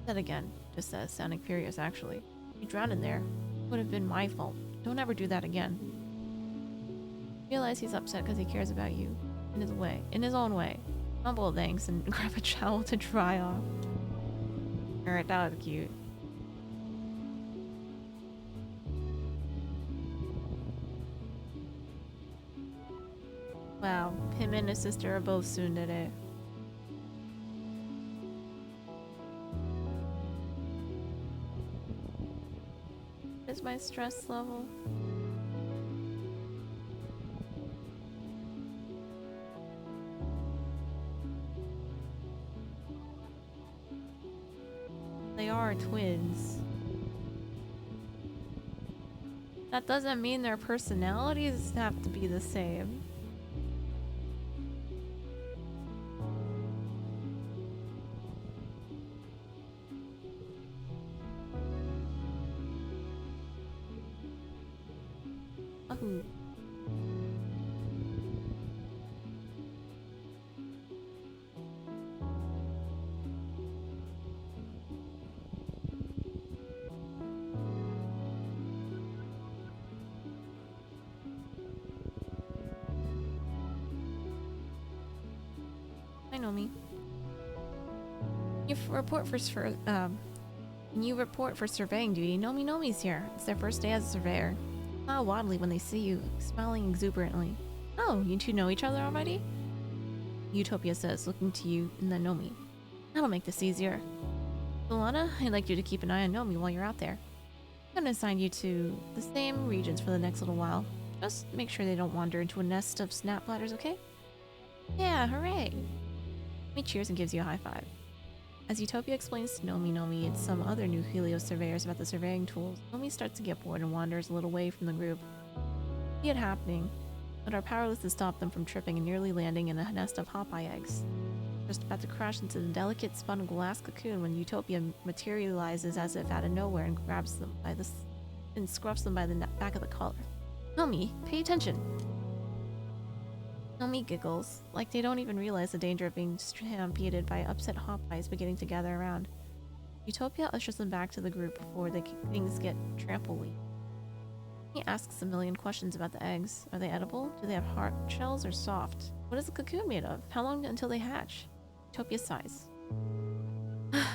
That again, just says, sounding furious actually. You drowned in there. It would have been my fault. Don't ever do that again. Realize he's upset because he cares about you. In his own way. Mumble thanks and grab a towel to dry off. Alright, that was cute. Wow, him and his sister are both tsundere. What is my stress level? They are twins. That doesn't mean their personalities have to be the same. I know me. You report for surveying duty. Nomi's here. It's their first day as a surveyor. Smile wildly when they see you, smiling exuberantly. Oh, you two know each other already? Utopia says, looking to you and then Nomi. That'll make this easier. Solana, I'd like you to keep an eye on Nomi while you're out there. I'm gonna assign you to the same regions for the next little while. Just make sure they don't wander into a nest of snap bladders, okay? Yeah, hooray! Nomi cheers and gives you a high five. As Utopia explains to Nomi and some other new Helios surveyors about the surveying tools, Nomi starts to get bored and wanders a little away from the group. We see it happening, but are powerless to stop them from tripping and nearly landing in a nest of Hopeye eggs. Just about to crash into the delicate spun glass cocoon when Utopia materializes as if out of nowhere and grabs them by the and scruffs them by the back of the collar. Nomi, pay attention! Nomi giggles, like they don't even realize the danger of being stampeded by upset hop-eyes beginning to gather around. Utopia ushers them back to the group before things get trampoline. He asks a million questions about the eggs. Are they edible? Do they have hard shells or soft? What is the cocoon made of? How long until they hatch? Utopia sighs.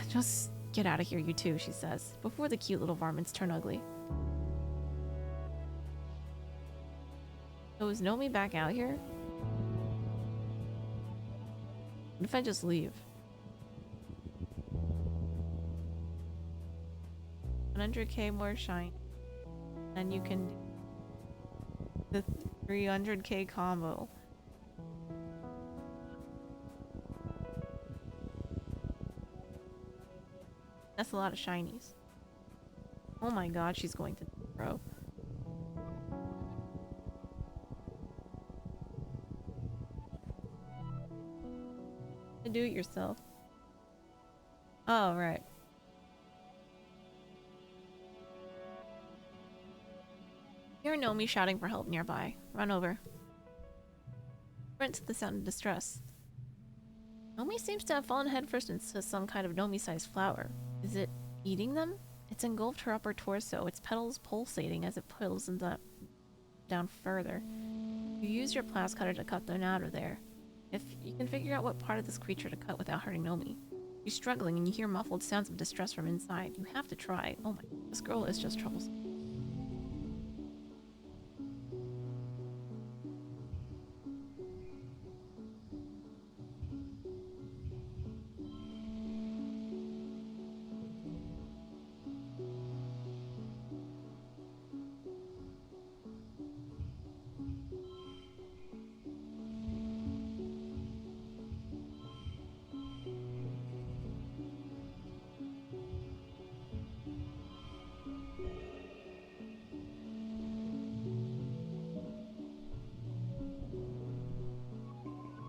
Just get out of here, you two, she says, before the cute little varmints turn ugly. So is Nomi back out here? What if I just leave? 100k more shine. And you can do the 300k combo. That's a lot of shinies. Oh my god, she's going to throw. Do it yourself. Oh, right. Hear Nomi shouting for help nearby. Run over. Sprint to the sound of distress. Nomi seems to have fallen headfirst into some kind of Nomi-sized flower. Is it eating them? It's engulfed her upper torso, its petals pulsating as it pulls them down further. You use your blast cutter to cut them out of there. If you can figure out what part of this creature to cut without hurting Nomi. You're struggling and you hear muffled sounds of distress from inside. You have to try. Oh my, this girl is just troublesome.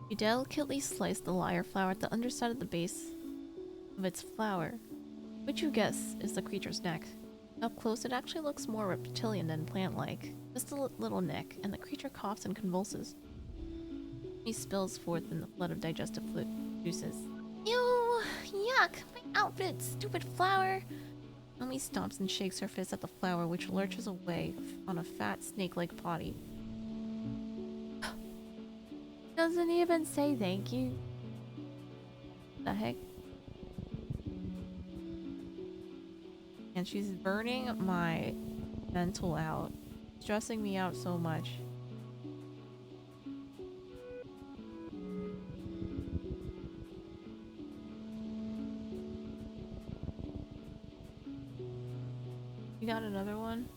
You delicately slice the lyre flower at the underside of the base of its flower, which you guess is the creature's neck. Up close, it actually looks more reptilian than plant-like. Just a little neck, and the creature coughs and convulses. He spills forth in the flood of digestive fluid juices. Ew! Yuck! My outfit! Stupid flower! Nomi stomps and shakes her fist at the flower, which lurches away on a fat, snake-like body. Doesn't even say thank you. The heck? And she's burning my mental out. Stressing me out so much. You got another one?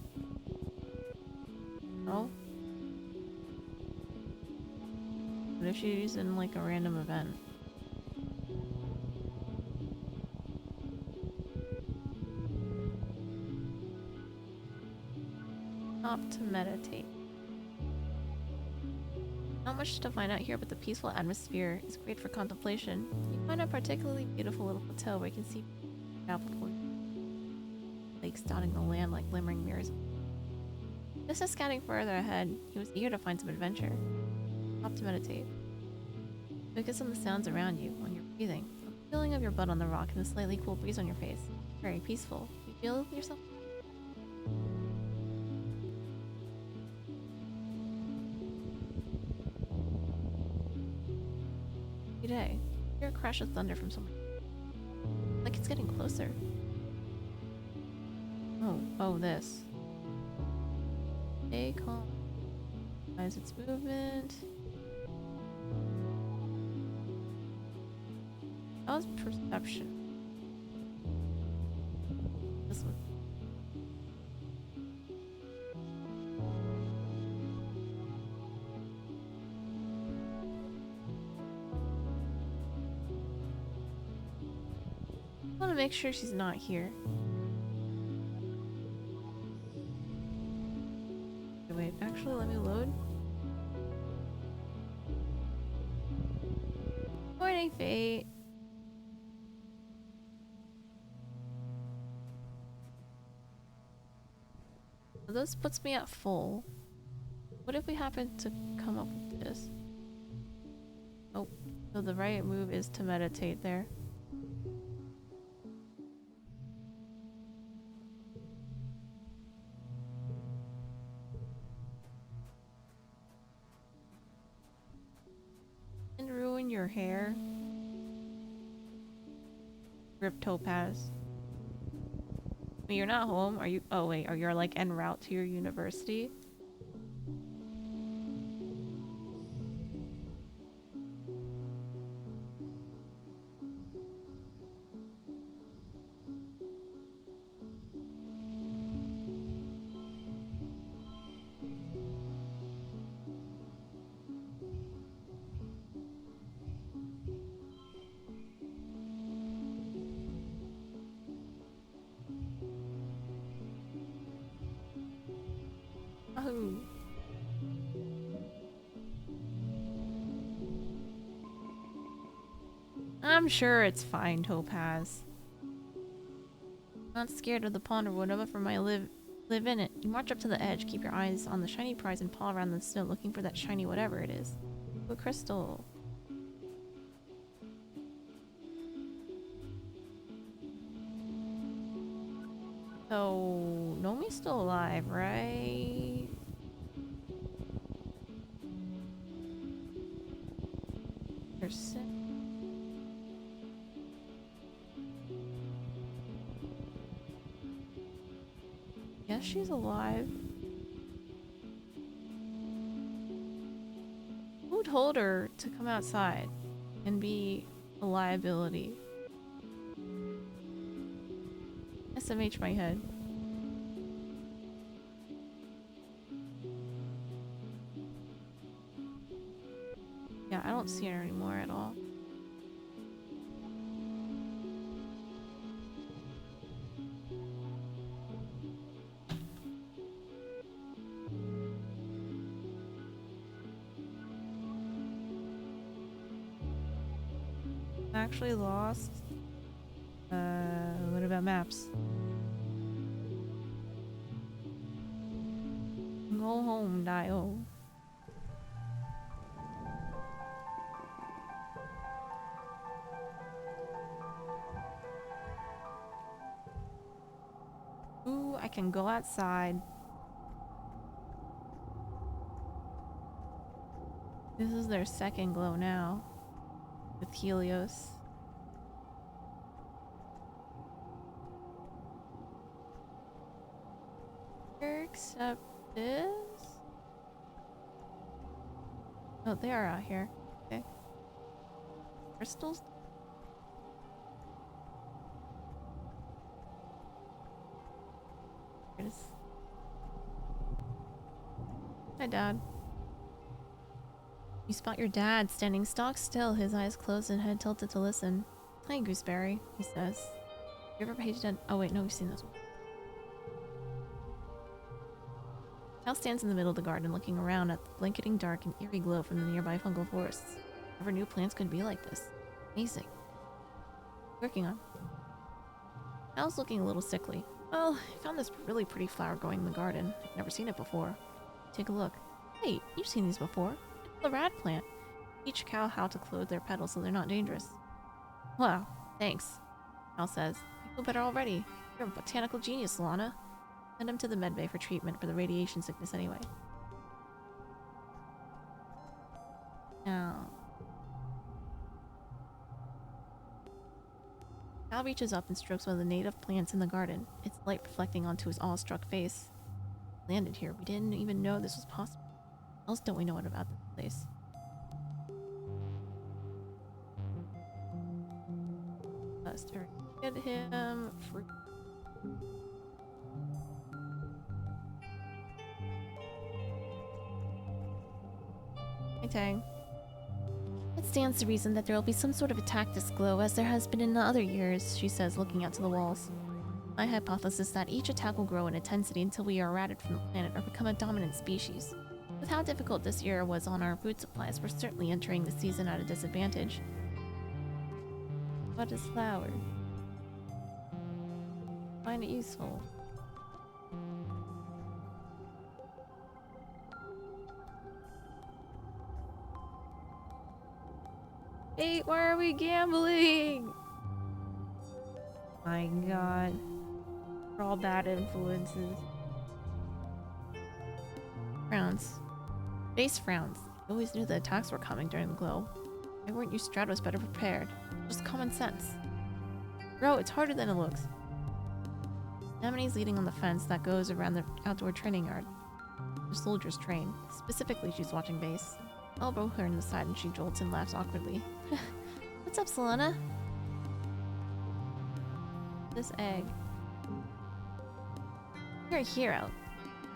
No? What if she's in like a random event? Stop to meditate. Not much to find out here, but the peaceful atmosphere is great for contemplation. You find a particularly beautiful little plateau where you can see out before lakes dotting the land like glimmering mirrors. Just as scouting further ahead, he was eager to find some adventure. Stop to meditate. Focus on the sounds around you when you're breathing. The feeling of your butt on the rock and the slightly cool breeze on your face. Very peaceful. You feel yourself? Today, you hear a crash of thunder from somewhere. Like it's getting closer. Oh, this. Stay calm. As its movement. That was perception. This one. I want to make sure she's not here. Okay, wait, actually, let me load. Morning, Fate. So this puts me at full. What if we happen to come up with this? Oh, so the right move is to meditate there. And ruin your hair. Rip Topaz. I mean, you're not home. Are you? Oh wait, are you like en route to your university? Oh. I'm sure it's fine, Topaz. Not scared of the pond or whatever for my live in it. You march up to the edge, keep your eyes on the shiny prize and paw around the snow looking for that shiny whatever it is. A crystal. So Nomi's still alive, right? There's six. Yes, she's alive. Who told her to come outside and be a liability? SMH my head. Yeah, I don't see her anymore at all. Actually lost. What about maps? Go home, Dio. Ooh, I can go outside. This is their second glow now. With Helios. Except this? Oh, they are out here. Okay. Crystals? Here it is. Hi, Dad. You spot your dad standing stock still, his eyes closed and head tilted to listen. Hi, Gooseberry, he says. You ever paid attention? Oh wait, no, we've seen this one. Cal stands in the middle of the garden looking around at the blanketing dark and eerie glow from the nearby fungal forests. Never knew plants could be like this. Amazing. Working on. Cal's looking a little sickly. Well, I found this really pretty flower growing in the garden. I've never seen it before. Take a look. Hey, you've seen these before. The rad plant. Teach Cal how to clothe their petals so they're not dangerous. Wow, thanks, Cal says. I feel better already. You're a botanical genius, Lana. Send him to the medbay for treatment for the radiation sickness anyway. Now... Cal reaches up and strokes one of the native plants in the garden, its light reflecting onto his awestruck face. We landed here. We didn't even know this was possible. What else don't we know about this place? Let's get him fruit. Hey, Tang. It stands to reason that there will be some sort of attack this glow, as there has been in the other years, she says, looking out to the walls. My hypothesis is that each attack will grow in intensity until we are eradicated from the planet or become a dominant species. With how difficult this year was on our food supplies, we're certainly entering the season at a disadvantage. What is flower? Find it useful. Wait, why are we gambling? My god. We're all bad influences. Frowns. Face frowns. You always knew the attacks were coming during the glow. Why weren't you Stratos better prepared? Just common sense. Bro, it's harder than it looks. Anemone's leading on the fence that goes around the outdoor training yard. The soldiers train. Specifically, she's watching base. I'll elbow her in the side and she jolts and laughs awkwardly. What's up, Solana? This egg. You're a hero,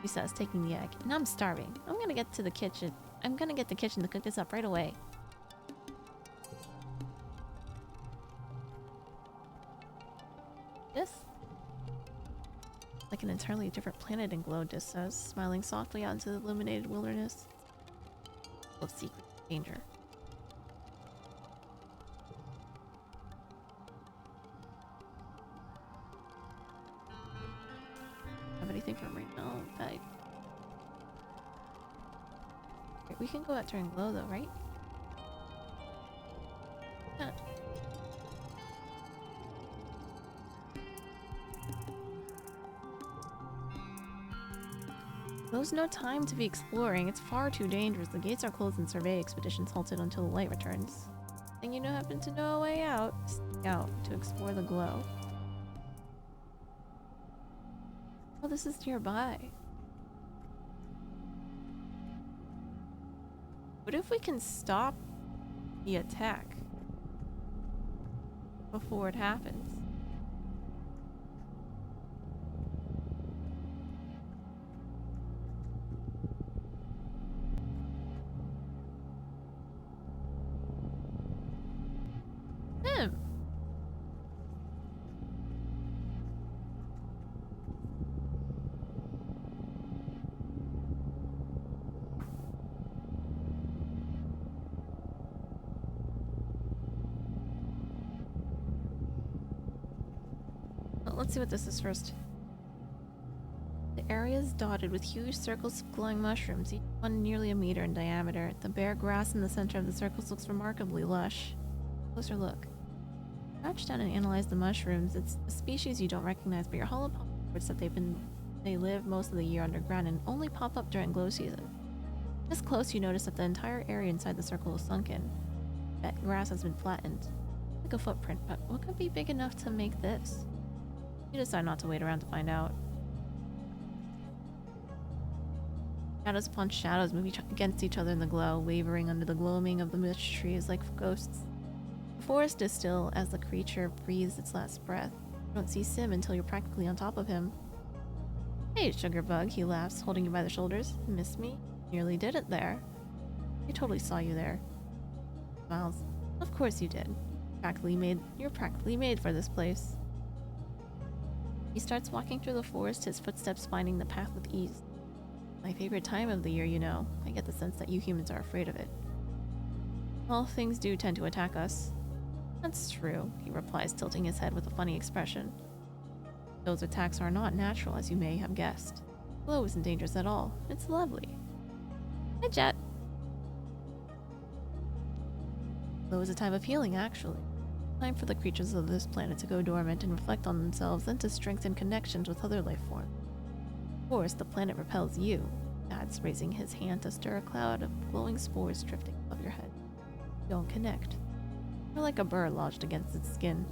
she says, taking the egg. And I'm starving. I'm gonna get the kitchen to cook this up right away. This? Like an entirely different planet in glow, Dis says, smiling softly out into the illuminated wilderness. Full of secret danger. Have anything for right now? Okay. Right, we can go out during glow though, right? Yeah. Glow's no time to be exploring. It's far too dangerous. The gates are closed and survey expeditions halted until the light returns. And you happen to know a way out. Sneak out to explore the glow. Oh, this is nearby. What if we can stop the attack before it happens? Let's see what this is first. The area is dotted with huge circles of glowing mushrooms, each one nearly a meter in diameter. The bare grass in the center of the circles looks remarkably lush. Closer look. Crouch down and analyze the mushrooms. It's a species you don't recognize, but your holopalm reports that they live most of the year underground and only pop up during glow season. This close, you notice that the entire area inside the circle is sunken. That grass has been flattened. Like a footprint, but what could be big enough to make this? You decide not to wait around to find out. Shadows upon shadows move against each other in the glow, wavering under the gloaming of the mist trees like ghosts. The forest is still as the creature breathes its last breath. You don't see Sim until you're practically on top of him. Hey, Sugarbug, he laughs, holding you by the shoulders. Miss me? Nearly did it there. I totally saw you there. Smiles. Of course you did. You're practically made for this place. He starts walking through the forest, his footsteps finding the path with ease. My favorite time of the year, you know. I get the sense that you humans are afraid of it. Well, things do tend to attack us. That's true, he replies, tilting his head with a funny expression. Those attacks are not natural, as you may have guessed. Glow isn't dangerous at all. It's lovely. Hi, Jet. Glow is a time of healing, actually. Time for the creatures of this planet to go dormant and reflect on themselves and to strengthen connections with other life forms. Of course, the planet repels you, adds, raising his hand to stir a cloud of glowing spores drifting above your head. You don't connect. You're like a burr lodged against its skin.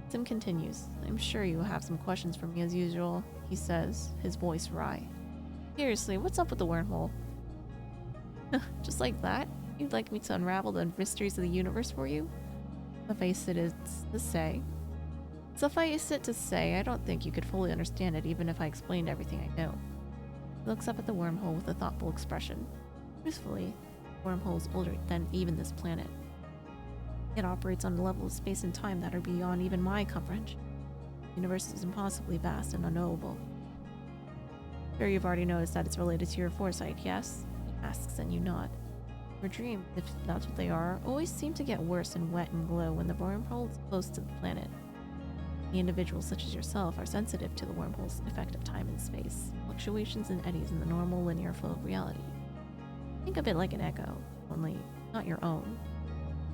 Sim continues. I'm sure you have some questions for me as usual, he says, his voice wry. Seriously, what's up with the wormhole? Just like that? You'd like me to unravel the mysteries of the universe for you? Suffice it to say, I don't think you could fully understand it even if I explained everything I know. He looks up at the wormhole with a thoughtful expression. Truthfully, the wormhole is older than even this planet. It operates on a level of space and time that are beyond even my comprehension. The universe is impossibly vast and unknowable. Sure, you've already noticed that it's related to your foresight, yes? He asks and you nod. Your dreams, if that's what they are, always seem to get worse and wet and glow when the wormhole is close to the planet. The individuals such as yourself are sensitive to the wormhole's effect of time and space, fluctuations and eddies in the normal linear flow of reality. Think of it like an echo, only not your own.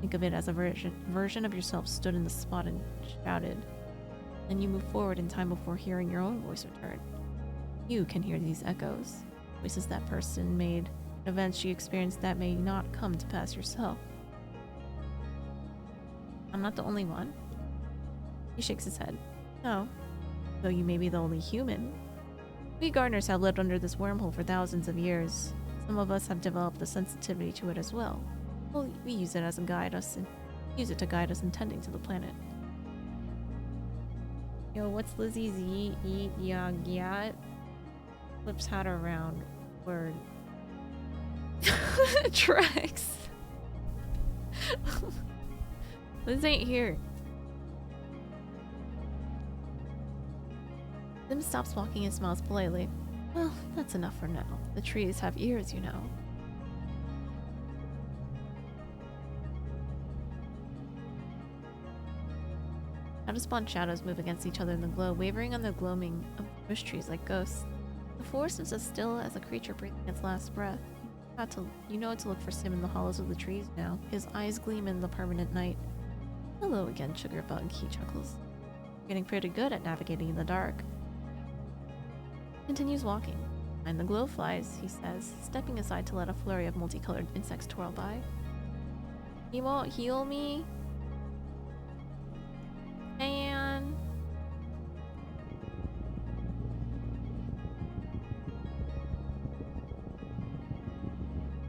Think of it as a version of yourself stood in the spot and shouted. Then you move forward in time before hearing your own voice return. You can hear these echoes, voices that person made, events she experienced that may not come to pass yourself. I'm not the only one. He shakes his head. No, though you may be the only human. We gardeners have lived under this wormhole for thousands of years. Some of us have developed the sensitivity to it as well. Well, we use it as a guide us and use it to guide us in tending to the planet. Yo, what's Lizzie's yeet yeet yog yat? Flips hat around. Word. Trex. Liz ain't here. Sim stops walking and smiles politely. Well, that's enough for now. The trees have ears, you know. Out-of-spawn shadows move against each other in the glow, wavering on the gloaming of bush trees like ghosts. The forest is as still as a creature breathing its last breath. You know to look for Sim in the hollows of the trees now. His eyes gleam in the permanent night. Hello again, Sugarbug, he chuckles. You're getting pretty good at navigating in the dark. Continues walking. Behind the glow flies, he says, stepping aside to let a flurry of multicolored insects twirl by. He won't heal me? Man.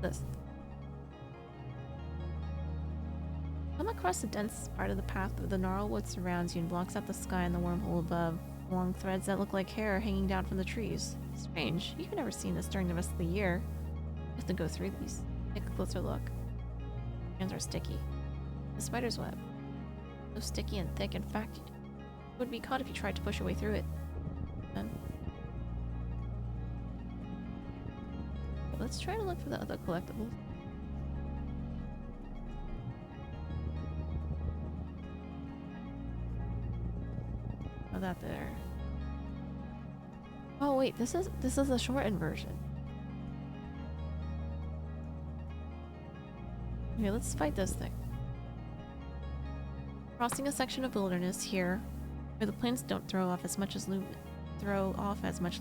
This. Come across a dense part of the path where the gnarled wood surrounds you and blocks out the sky and the wormhole above. Long threads that look like hair hanging down from the trees. Strange. You've never seen this during the rest of the year. You have to go through these. Take a closer look. Hands are sticky. The spider's web. So sticky and thick, in fact, you would be caught if you tried to push your way through it. Then. Let's try to look for the other collectibles. Oh, that there. Oh wait, this is the shortened version. Okay, let's fight this thing. Crossing a section of wilderness here, where the plains don't throw off as much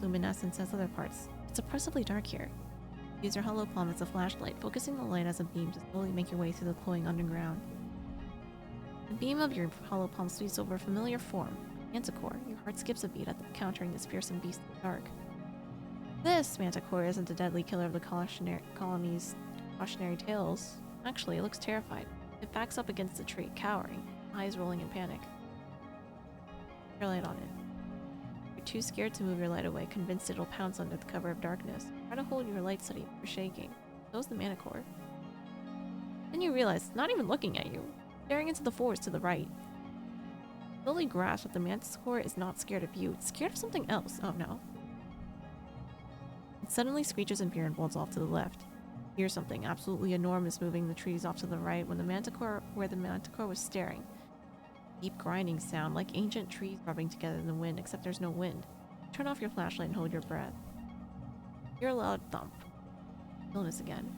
luminescence as other parts. It's oppressively dark here. Use your hollow palm as a flashlight, focusing the light as a beam to slowly make your way through the glowing underground. The beam of your hollow palm sweeps over a familiar form. Manticore. Your heart skips a beat at encountering this fearsome beast in the dark. This Manticore isn't a deadly killer of the colony's cautionary tales. Actually, it looks terrified. It backs up against the tree, cowering, eyes rolling in panic. Your light on it. You're too scared to move your light away, convinced it'll pounce under the cover of darkness. Try to hold your light steady, you're shaking. So's the Manticore. Then you realize it's not even looking at you, staring into the forest to the right. Slowly grasp that the Manticore is not scared of you, it's scared of something else. Oh no. It suddenly screeches and peer and bolts off to the left. You hear something absolutely enormous moving the trees off to the right where the Manticore was staring. Deep grinding sound, like ancient trees rubbing together in the wind, except there's no wind. Turn off your flashlight and hold your breath. Hear a loud thump. Stillness again.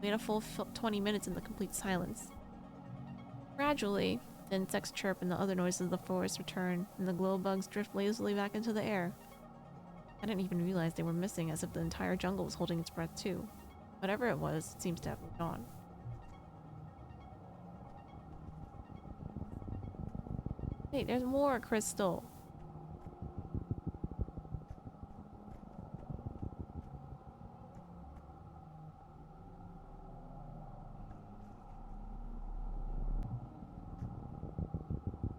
Wait a full 20 minutes in the complete silence. Gradually, the insects chirp and the other noises of the forest return, and the glow bugs drift lazily back into the air. I didn't even realize they were missing, as if the entire jungle was holding its breath too. Whatever it was, it seems to have moved on. Hey, there's more crystal!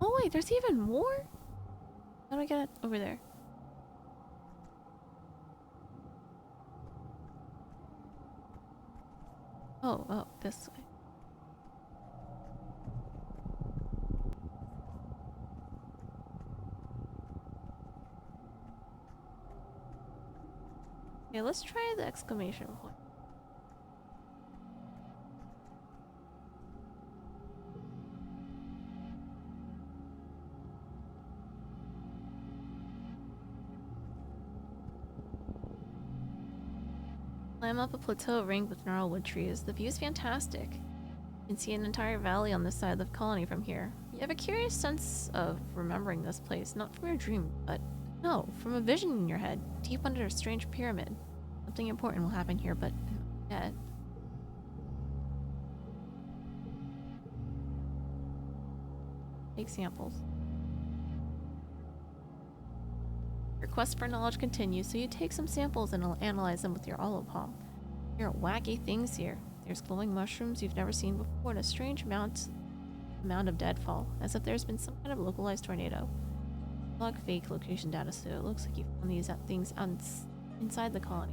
Oh wait, there's even more? How do I get it over there? Oh, this way. Okay, let's try the exclamation point. Climb up a plateau ringed with gnarled wood trees. The view is fantastic. You can see an entire valley on this side of the colony from here. You have a curious sense of remembering this place, not from your dream, but no, from a vision in your head, deep under a strange pyramid. Something important will happen here, but not yet. Take samples. Your quest for knowledge continues, so you take some samples and analyze them with your holopalm. There are wacky things here. There's glowing mushrooms you've never seen before and a strange amount of deadfall, as if there's been some kind of localized tornado. Log fake location data, so it looks like you found these things inside the colony.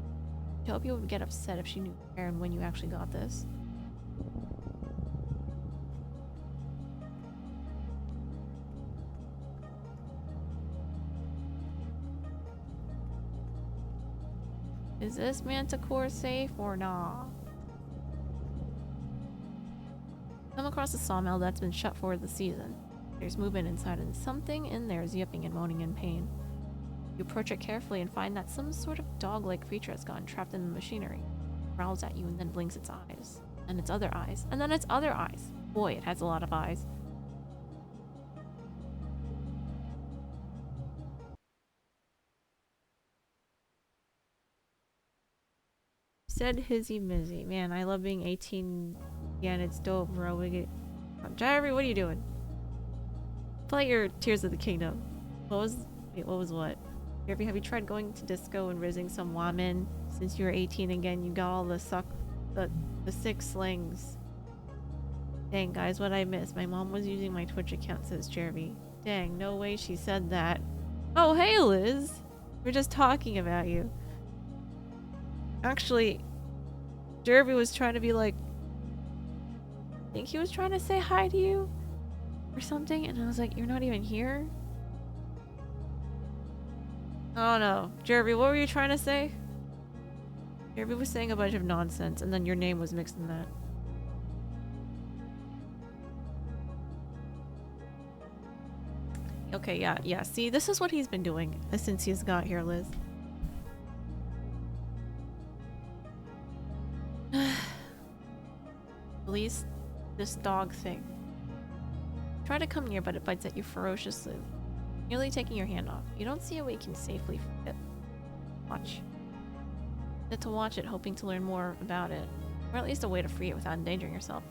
I hope you would get upset if she knew where and when you actually got this. Is this manticore safe or not? Come across a sawmill that's been shut for the season. There's movement inside and something in there is yipping and moaning in pain. You approach it carefully and find that some sort of dog-like creature has gotten trapped in the machinery. It growls at you and then blinks its eyes. And its other eyes. And then its other eyes. Boy, it has a lot of eyes. Said Hizzy Mizzy. Man, I love being 18 again. It's dope, bro. We get... Jeremy, what are you doing? Play your Tears of the Kingdom. What was what? Have you tried going to disco and rizzing some woman since you were 18 again? You got all the sick slings. Dang, guys, what I missed. My mom was using my Twitch account, says Jeremy. Dang, no way she said that. Oh, hey, Liz. We're just talking about you. Actually, Jeremy was trying to be like... I think he was trying to say hi to you or something, and I was like, you're not even here? Oh no. Jeremy, what were you trying to say? Jeremy was saying a bunch of nonsense, and then your name was mixed in that. Okay, yeah. See, this is what he's been doing since he's got here, Liz. At least this dog thing. Try to come near, but it bites at you ferociously, nearly taking your hand off. You don't see a way you can safely free it. Watch. Sit to watch it, hoping to learn more about it, or at least a way to free it without endangering yourself.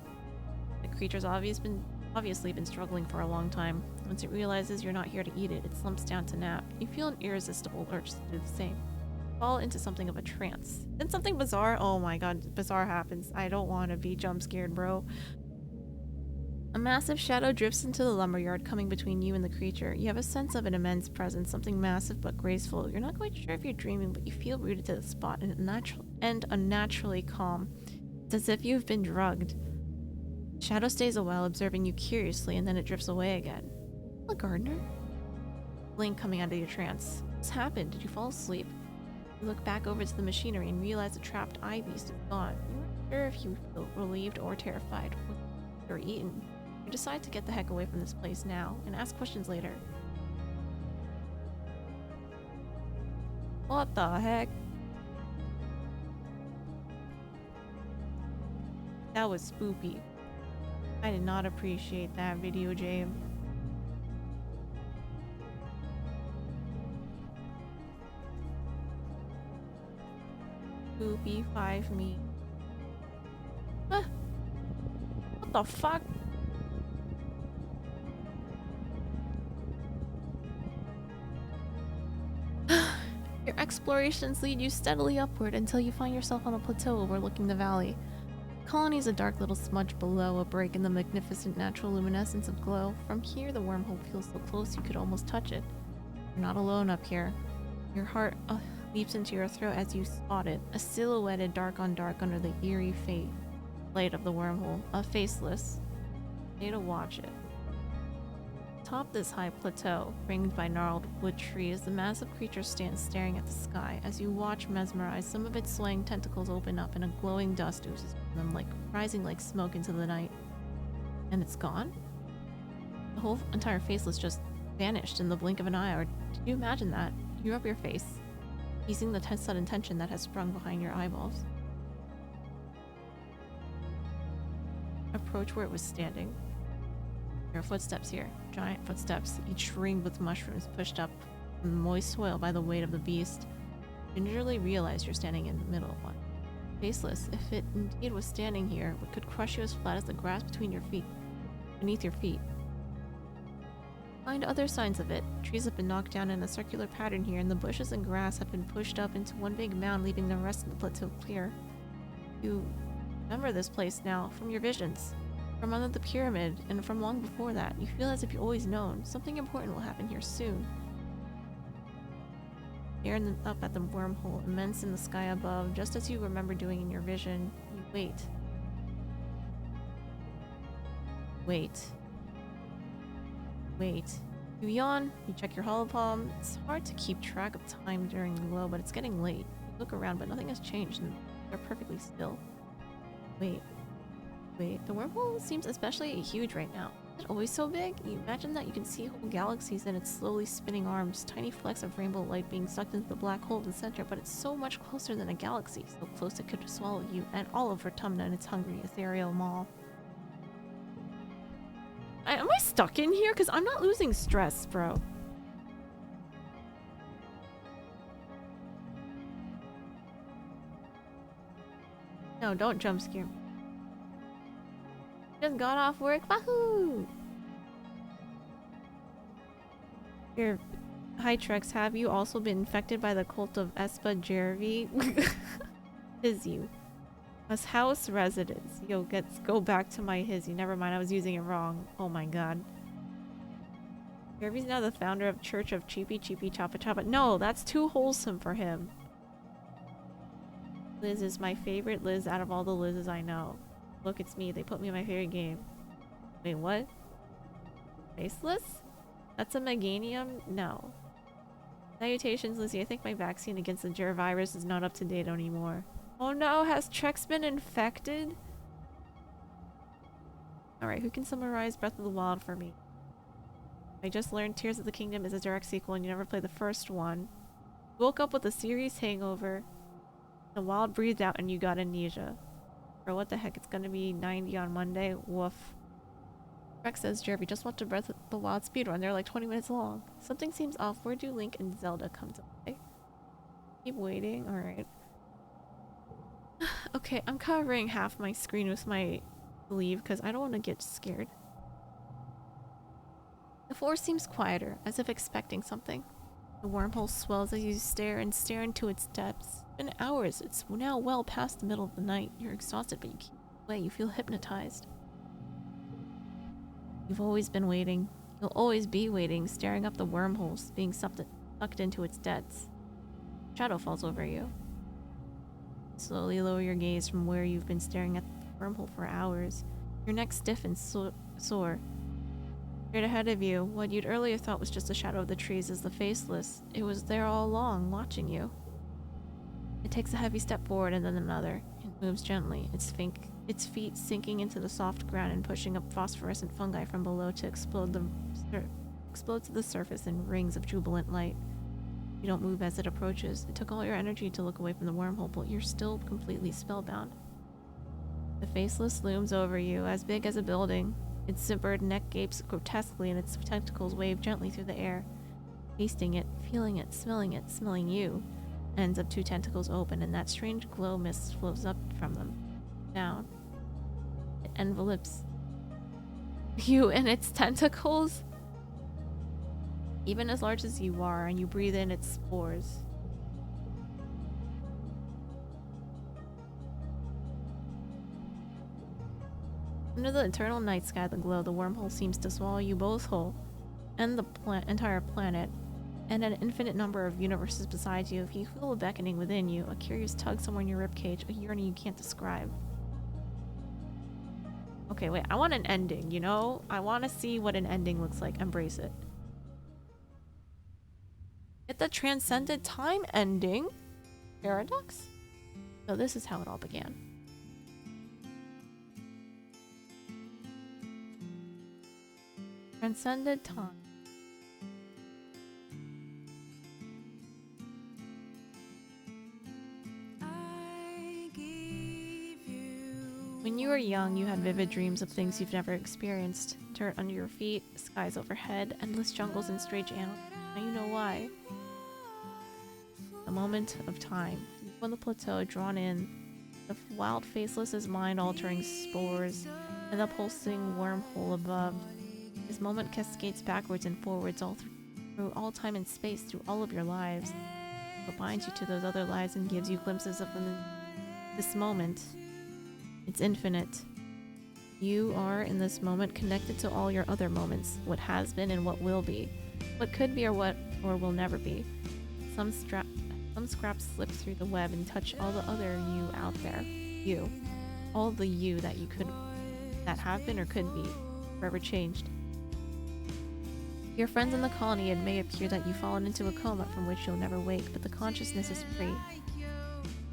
The creature's obviously been struggling for a long time. Once it realizes you're not here to eat it, it slumps down to nap. You feel an irresistible urge to do the same. Fall into something of a trance. Then something bizarre. Oh my god, bizarre happens. I don't want to be jump scared, bro. A massive shadow drifts into the lumberyard, coming between you and the creature. You have a sense of an immense presence, something massive but graceful. You're not quite sure if you're dreaming, but you feel rooted to the spot and unnaturally calm. It's as if you've been drugged. The shadow stays a while, observing you curiously, and then it drifts away again. A gardener? Blink coming out of your trance. What's happened? Did you fall asleep? You look back over to the machinery and realize the trapped eye beast is gone. You're not sure if you feel relieved or terrified. Or eaten. You decide to get the heck away from this place now and ask questions later. What the heck? That was spoopy. I did not appreciate that video, James. Spoopy 5 me. Huh. What the fuck? Your explorations lead you steadily upward until you find yourself on a plateau overlooking the valley. The colony is a dark little smudge below, a break in the magnificent natural luminescence of glow. From here, the wormhole feels so close you could almost touch it. You're not alone up here. Your heart leaps into your throat as you spot it, a silhouetted dark on dark under the eerie light of the wormhole, a faceless. Stay to watch it. Atop this high plateau, ringed by gnarled wood trees, the massive creature stands staring at the sky. As you watch, mesmerized, some of its swaying tentacles open up and a glowing dust oozes from them, rising like smoke into the night. And it's gone? The whole entire faceless just vanished in the blink of an eye, or did you imagine that? You rub your face, easing the sudden tension that has sprung behind your eyeballs. approach where it was standing. There are footsteps here. Giant footsteps, each ringed with mushrooms pushed up from the moist soil by the weight of the beast. You gingerly realize you're standing in the middle of one. Faceless, if it indeed was standing here, it could crush you as flat as the grass between your feet, beneath your feet. Find other signs of it. Trees have been knocked down in a circular pattern here, and the bushes and grass have been pushed up into one big mound, leaving the rest of the plateau clear. You remember this place now, from your visions. From under the pyramid, and from long before that. You feel as if you've always known. Something important will happen here soon. Staring up at the wormhole, immense in the sky above, just as you remember doing in your vision. You wait. Wait. Wait. You yawn, you check your holopalm. It's hard to keep track of time during the glow, but it's getting late. You look around, but nothing has changed, and they're perfectly still. Wait. Wait. The wormhole seems especially huge right now. Is it always so big? You imagine that you can see whole galaxies in its slowly spinning arms, tiny flecks of rainbow light being sucked into the black hole in the center, but it's so much closer than a galaxy, so close it could swallow you and all of Vertumna in its hungry, ethereal maw. Am I stuck in here? Because I'm not losing stress, bro. No, don't jump scare me. Just got off work. Wahoo! Here, hi Trex, have you also been infected by the cult of Espa Jervi? Is you. As house residents. Yo, go back to my hizzy. Never mind, I was using it wrong. Oh my god. Jervy's now the founder of Church of Cheepy Cheepy Choppa Choppa. No, that's too wholesome for him. Liz is my favorite Liz out of all the Liz's I know. Look, it's me. They put me in my favorite game. Wait, what? Faceless? That's a Meganium? No. Salutations, Lizzie. I think my vaccine against the Jer virus is not up to date anymore. Oh no, has Trex been infected? Alright, who can summarize Breath of the Wild for me? I just learned Tears of the Kingdom is a direct sequel and you never played the first one. You woke up with a serious hangover. The wild breathed out and you got amnesia. Or what the heck, it's gonna be 90 on Monday? Woof. Trex says, Jervy, just watch a Breath of the Wild speedrun. They're like 20 minutes long. Something seems off. Where do Link and Zelda come to play? Keep waiting? Alright. Okay, I'm covering half my screen with my sleeve because I don't want to get scared. The floor seems quieter, as if expecting something. The wormhole swells as you stare into its depths. It's been hours. It's now well past the middle of the night. You're exhausted, but you keep away. You feel hypnotized. You've always been waiting. You'll always be waiting, staring up the wormholes, being sucked into its depths. Shadow falls over you. Slowly lower your gaze from where you've been staring at the wormhole for hours. Your neck stiff and sore. Straight ahead of you, what you'd earlier thought was just a shadow of the trees is the Faceless. It was there all along, watching you. It takes a heavy step forward and then another. It moves gently, its feet sinking into the soft ground and pushing up phosphorescent fungi from below to explode to the surface in rings of jubilant light. You don't move as it approaches. It took all your energy to look away from the wormhole, but you're still completely spellbound. The Faceless looms over you, as big as a building. Its zippered neck gapes grotesquely and its tentacles wave gently through the air. Tasting it, feeling it, smelling you. Ends of two tentacles open, and that strange glow mist flows up from them. Down. It envelopes you in its tentacles. Even as large as you are, and you breathe in its spores. Under the eternal night sky, the glow, the wormhole seems to swallow you both whole, and the entire planet, and an infinite number of universes beside you. If you feel a beckoning within you, a curious tug somewhere in your ribcage, a yearning you can't describe. Okay, wait, I want an ending, you know? I want to see what an ending looks like. Embrace it. Get the transcended time ending. Paradox? So this is how it all began. Transcended time. I give you When you were young, you had vivid dreams of things you've never experienced. Dirt under your feet, skies overhead, endless jungles and strange animals. Now you know why. A moment of time. You on the plateau, drawn in. The wild faceless as mind-altering spores, and the pulsing wormhole above. This moment cascades backwards and forwards all through all time and space, through all of your lives. What binds you to those other lives and gives you glimpses of this moment. It's infinite. You are, in this moment, connected to all your other moments, what has been and what will be, what could be or what or will never be. Some scraps slip through the web and touch all the other you out there. You. All the you that you could, that have been or could be, forever changed. Your friends in the colony, it may appear that you've fallen into a coma from which you'll never wake, but the consciousness is free.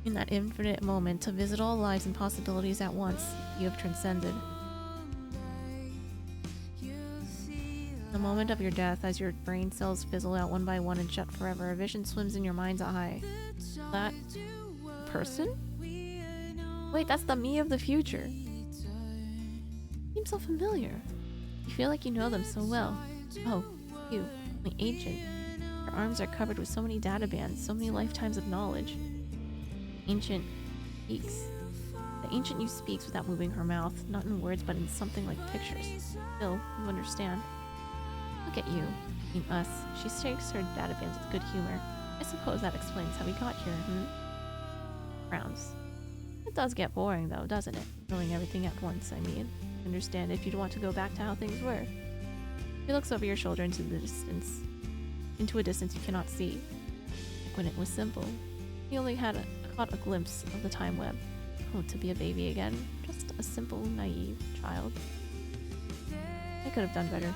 In that infinite moment, to visit all lives and possibilities at once, you have transcended. The moment of your death, as your brain cells fizzle out one by one and shut forever, a vision swims in your mind's eye. That person? Wait, that's the me of the future. Seems so familiar. You feel like you know them so well. Oh, you, the ancient. Your arms are covered with so many data bands, so many lifetimes of knowledge. Ancient speaks. The ancient you speaks without moving her mouth, not in words but in something like pictures. Still, you understand. Look at you. I mean us. She shakes her data bands with good humor. I suppose that explains how we got here, Frowns. It does get boring though, doesn't it? Knowing everything at once, I mean. Understand if you'd want to go back to how things were. She looks over your shoulder into the distance. Into a distance you cannot see. Like when it was simple. You only had caught a glimpse of the time web. Oh, to be a baby again. Just a simple, naive child. I could have done better.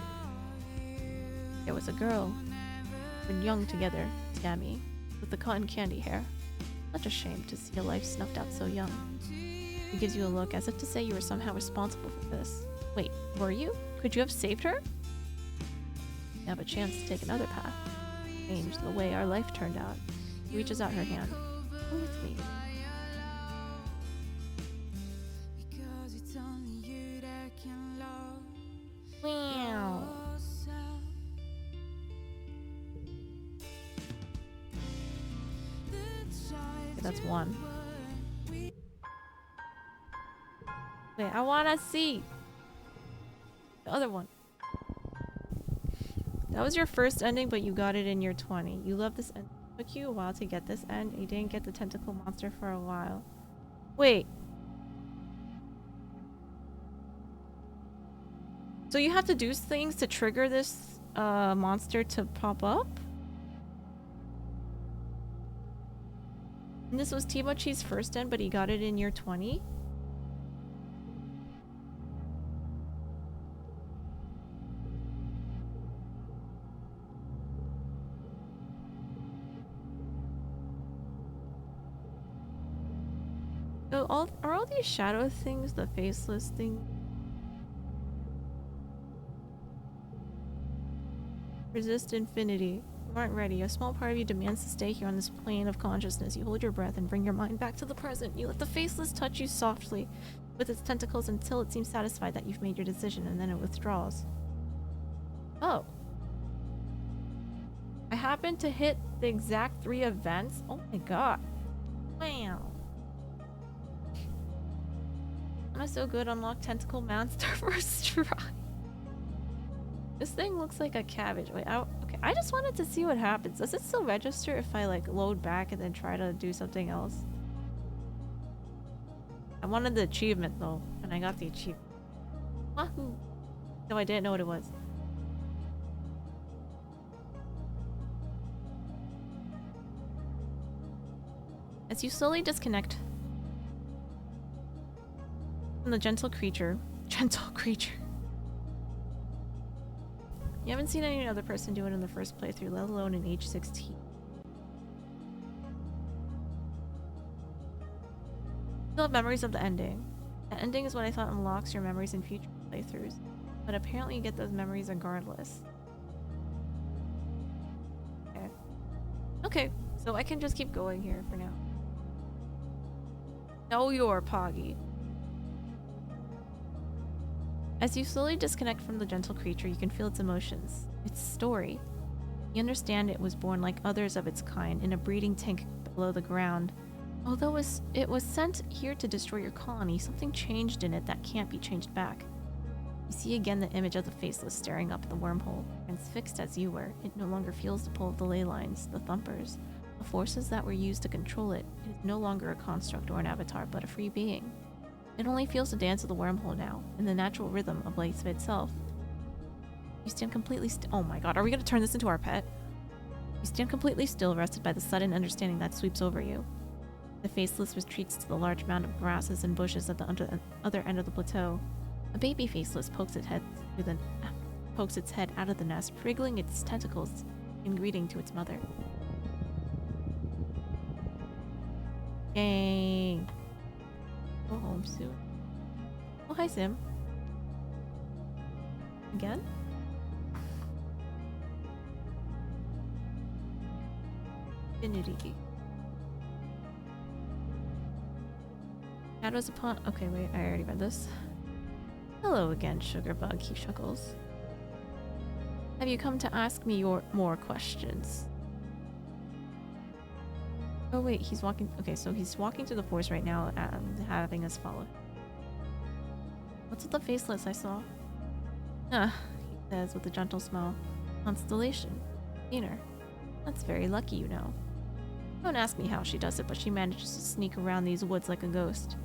There was a girl. When young together, Tammy, with the cotton candy hair. Such a shame to see a life snuffed out so young. He gives you a look as if to say you were somehow responsible for this. Wait, were you? Could you have saved her? You have a chance to take another path. Change the way our life turned out. She reaches out her hand. Come with me. Wow. Okay, that's one. Wait, I wanna see the other one. That was your first ending, but you got it in your 20. You love this end. It took you a while to get this end. You didn't get the tentacle monster for a while. Wait. So you have to do things to trigger this monster to pop up? And this was Timochi's first end, but he got it in year 20? So are all these shadow things the faceless thing? Resist infinity. You aren't ready. A small part of you demands to stay here on this plane of consciousness. You hold your breath and bring your mind back to the present. You let the faceless touch you softly with its tentacles until it seems satisfied that you've made your decision, and then it withdraws. Oh. I happened to hit the exact 3 events? Oh my god. Wow. Am I so good? Unlock tentacle monster first try. This thing looks like a cabbage. Wait, okay. I just wanted to see what happens. Does it still register if I like load back and then try to do something else? I wanted the achievement though, and I got the achievement. Wahoo! No, I didn't know what it was. As you slowly disconnect from the gentle creature. You haven't seen any other person do it in the first playthrough, let alone in age 16. You still have memories of the ending. The ending is what I thought unlocks your memories in future playthroughs, but apparently you get those memories regardless. Okay. Okay, so I can just keep going here for now. Know your Poggy. As you slowly disconnect from the gentle creature, you can feel its emotions, its story. You understand it was born like others of its kind in a breeding tank below the ground. Although it was sent here to destroy your colony, something changed in it that can't be changed back. You see again the image of the Faceless staring up at the wormhole. Transfixed as you were, it no longer feels the pull of the ley lines, the thumpers, the forces that were used to control it. It is no longer a construct or an avatar, but a free being. It only feels the dance of the wormhole now, in the natural rhythm of life itself. You stand completely still. Oh my god, are we gonna turn this into our pet? You stand completely still, rested by the sudden understanding that sweeps over you. The Faceless retreats to the large mound of grasses and bushes at the other end of the plateau. A baby Faceless pokes its head out of the nest, wriggling its tentacles in greeting to its mother. Dang. Go home soon. Oh, hi, Sim. Again? Infinity. Shadows upon. Okay, wait, I already read this. Hello again, Sugarbug, he chuckles. Have you come to ask me more questions? Oh wait, he's walking. Okay, so he's walking through the forest right now and having us follow. What's with the Faceless I saw? Ah, he says with a gentle smile. Constellation. Seen. That's very lucky, you know. Don't ask me how she does it, but she manages to sneak around these woods like a ghost.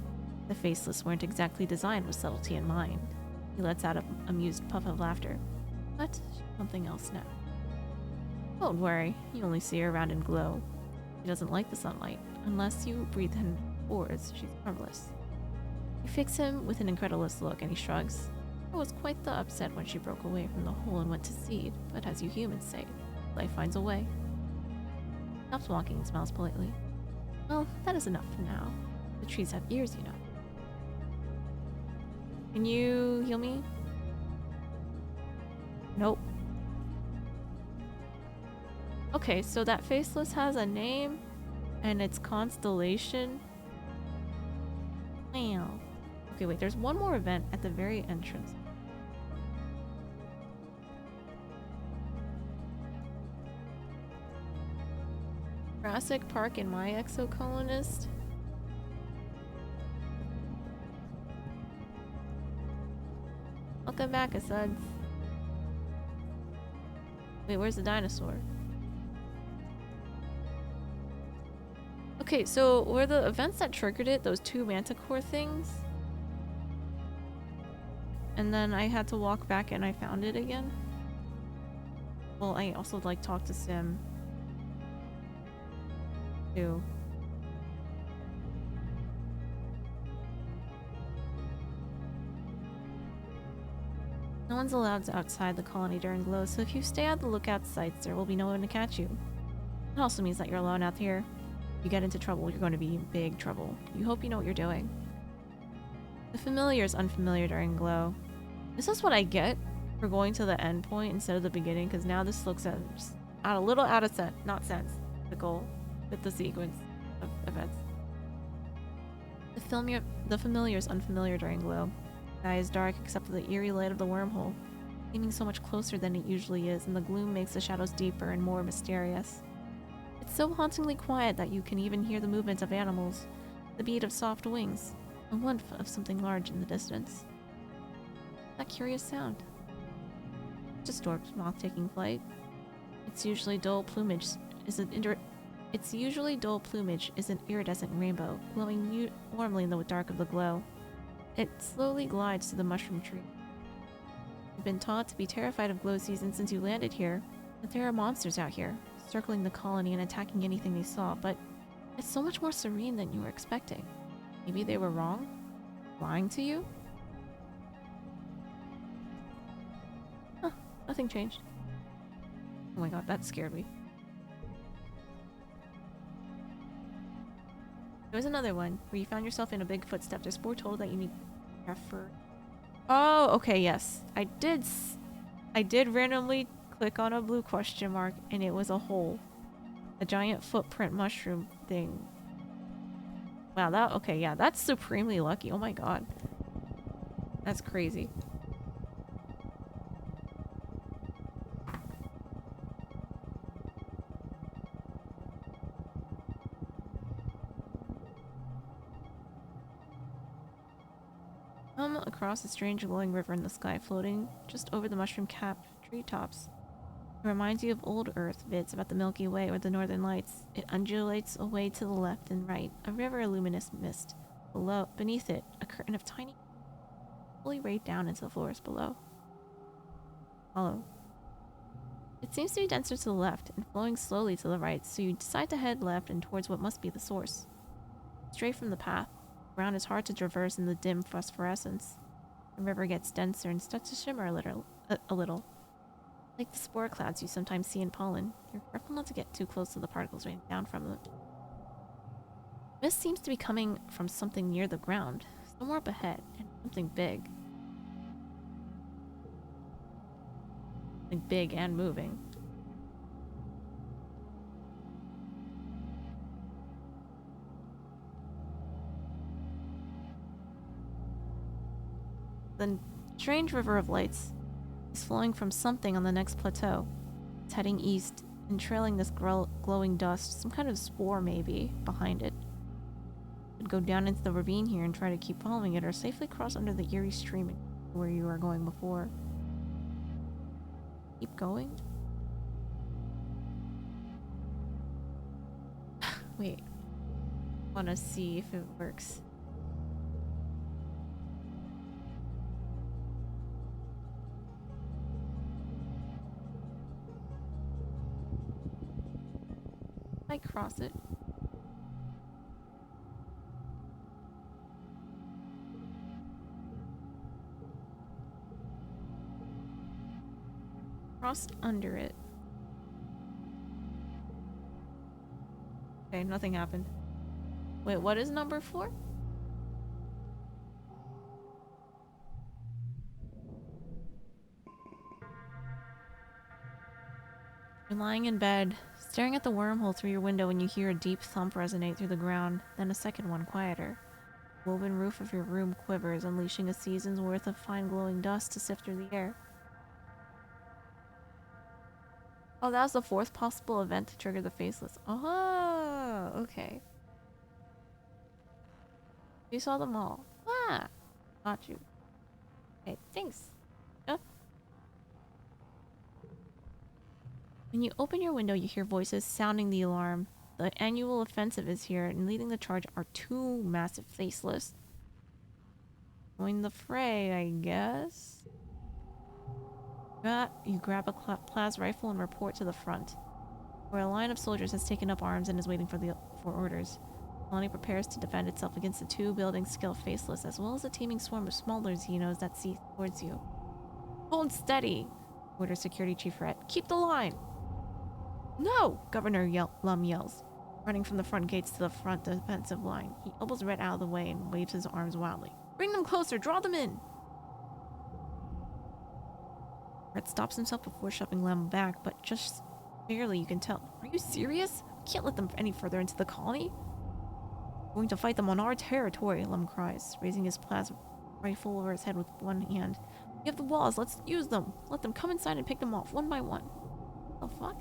The Faceless weren't exactly designed with subtlety in mind. He lets out an amused puff of laughter. But she's something else now. Don't worry, you only see her around in glow. She doesn't like the sunlight. Unless you breathe in pores, she's harmless. You fix him with an incredulous look and he shrugs. I was quite the upset when she broke away from the hole and went to seed, but as you humans say, life finds a way. Stops walking and smiles politely. Well, that is enough for now. The trees have ears, you know. Can you heal me? Nope. Okay, so that Faceless has a name and it's Constellation. Wow. Okay, wait, there's one more event at the very entrance. Jurassic Park in my Exocolonist. Welcome back, Asuds. Wait, where's the dinosaur? Okay, so were the events that triggered it those two manticore things? And then I had to walk back and I found it again? Well, I also like talked to Sim too. No one's allowed outside the colony during glow, so if you stay at the lookout sites, there will be no one to catch you. It also means that you're alone out here. If you get into trouble, you're going to be in big trouble. You hope you know what you're doing. The familiar is unfamiliar during glow. This is what I get for going to the end point instead of the beginning, because now this looks at just a little out of sense, not sense. The goal with the sequence of events. The familiar is unfamiliar during glow. The sky is dark except for the eerie light of the wormhole, seeming so much closer than it usually is, and the gloom makes the shadows deeper and more mysterious. It's so hauntingly quiet that you can even hear the movement of animals, the beat of soft wings, a whiff of something large in the distance. That curious sound. It's a stork moth taking flight. Its usually dull plumage is an iridescent rainbow, glowing warmly in the dark of the glow. It slowly glides to the mushroom tree. You've been taught to be terrified of glow season since you landed here, but there are monsters out here, circling the colony and attacking anything they saw, but it's so much more serene than you were expecting. Maybe they were wrong? Lying to you? Huh, nothing changed. Oh my god, that scared me. There was another one where you found yourself in a big footstep. There's foretold that you need effort. Oh, okay, yes. I did randomly click on a blue question mark and it was a hole. A giant footprint mushroom thing. Wow, okay, yeah, that's supremely lucky. Oh my god. That's crazy. come across a strange glowing river in the sky floating just over the mushroom-capped treetops. It reminds you of old Earth vids about the Milky Way or the Northern Lights. It undulates away to the left and right, a river of luminous mist. Beneath it, a curtain of tiny fully rayed down into the forest below. Hollow. It seems to be denser to the left and flowing slowly to the right, so you decide to head left and towards what must be the source. Straight from the path, the ground is hard to traverse in the dim phosphorescence. The river gets denser and starts to shimmer a little. Like the spore clouds you sometimes see in pollen, you're careful not to get too close to the particles raining down from it. Mist seems to be coming from something near the ground, somewhere up ahead, and something big. Something big and moving. The strange river of lights is flowing from something on the next plateau. It's heading east and trailing this glowing dust, some kind of spore maybe, behind it. You could go down into the ravine here and try to keep following it, or safely cross under the eerie stream where you were going before. Keep going? Wait. I want to see if it works. I cross it. Crossed under it. Okay, nothing happened. Wait, what is number 4? You're lying in bed, staring at the wormhole through your window when you hear a deep thump resonate through the ground, then a second one quieter. The woven roof of your room quivers, unleashing a season's worth of fine glowing dust to sift through the air. Oh, that was the 4th possible event to trigger the faceless. Oh, okay. You saw them all. Ah, got you. Okay, thanks. Oh. When you open your window, you hear voices sounding the alarm. The annual offensive is here, and leading the charge are 2 massive faceless. Join the fray, I guess. You grab a plas rifle and report to the front, where a line of soldiers has taken up arms and is waiting for orders. Colony prepares to defend itself against the 2 building skill faceless, as well as a teeming swarm of smaller Xenos that see towards you. Hold steady, orders Security Chief Rhett. Keep the line! No! Governor Lum yells, running from the front gates to the front defensive line. He elbows Rhett out of the way and waves his arms wildly. Bring them closer! Draw them in! Rhett stops himself before shoving Lum back, but just barely, you can tell. Are you serious? We can't let them any further into the colony. We're going to fight them on our territory, Lum cries, raising his plasma rifle over his head with one hand. We have the walls, let's use them. Let them come inside and pick them off, one by one. The fuck?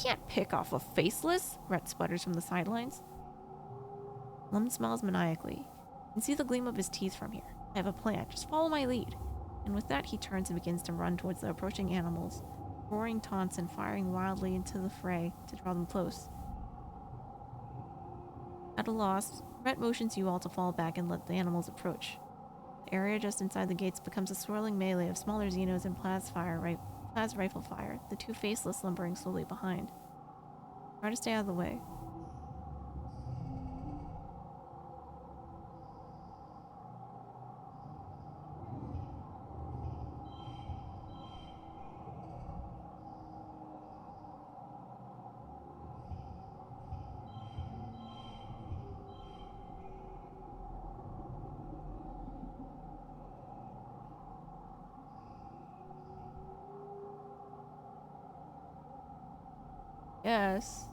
Can't pick off a faceless, Rhett sputters from the sidelines. Lum smiles maniacally. You can see the gleam of his teeth from here. I have a plan, just follow my lead. And with that, he turns and begins to run towards the approaching animals, roaring taunts and firing wildly into the fray to draw them close. At a loss, Rhett motions you all to fall back and let the animals approach. The area just inside the gates becomes a swirling melee of smaller Xenos and plas rifle fire, the 2 faceless lumbering slowly behind. Try to stay out of the way. Yes.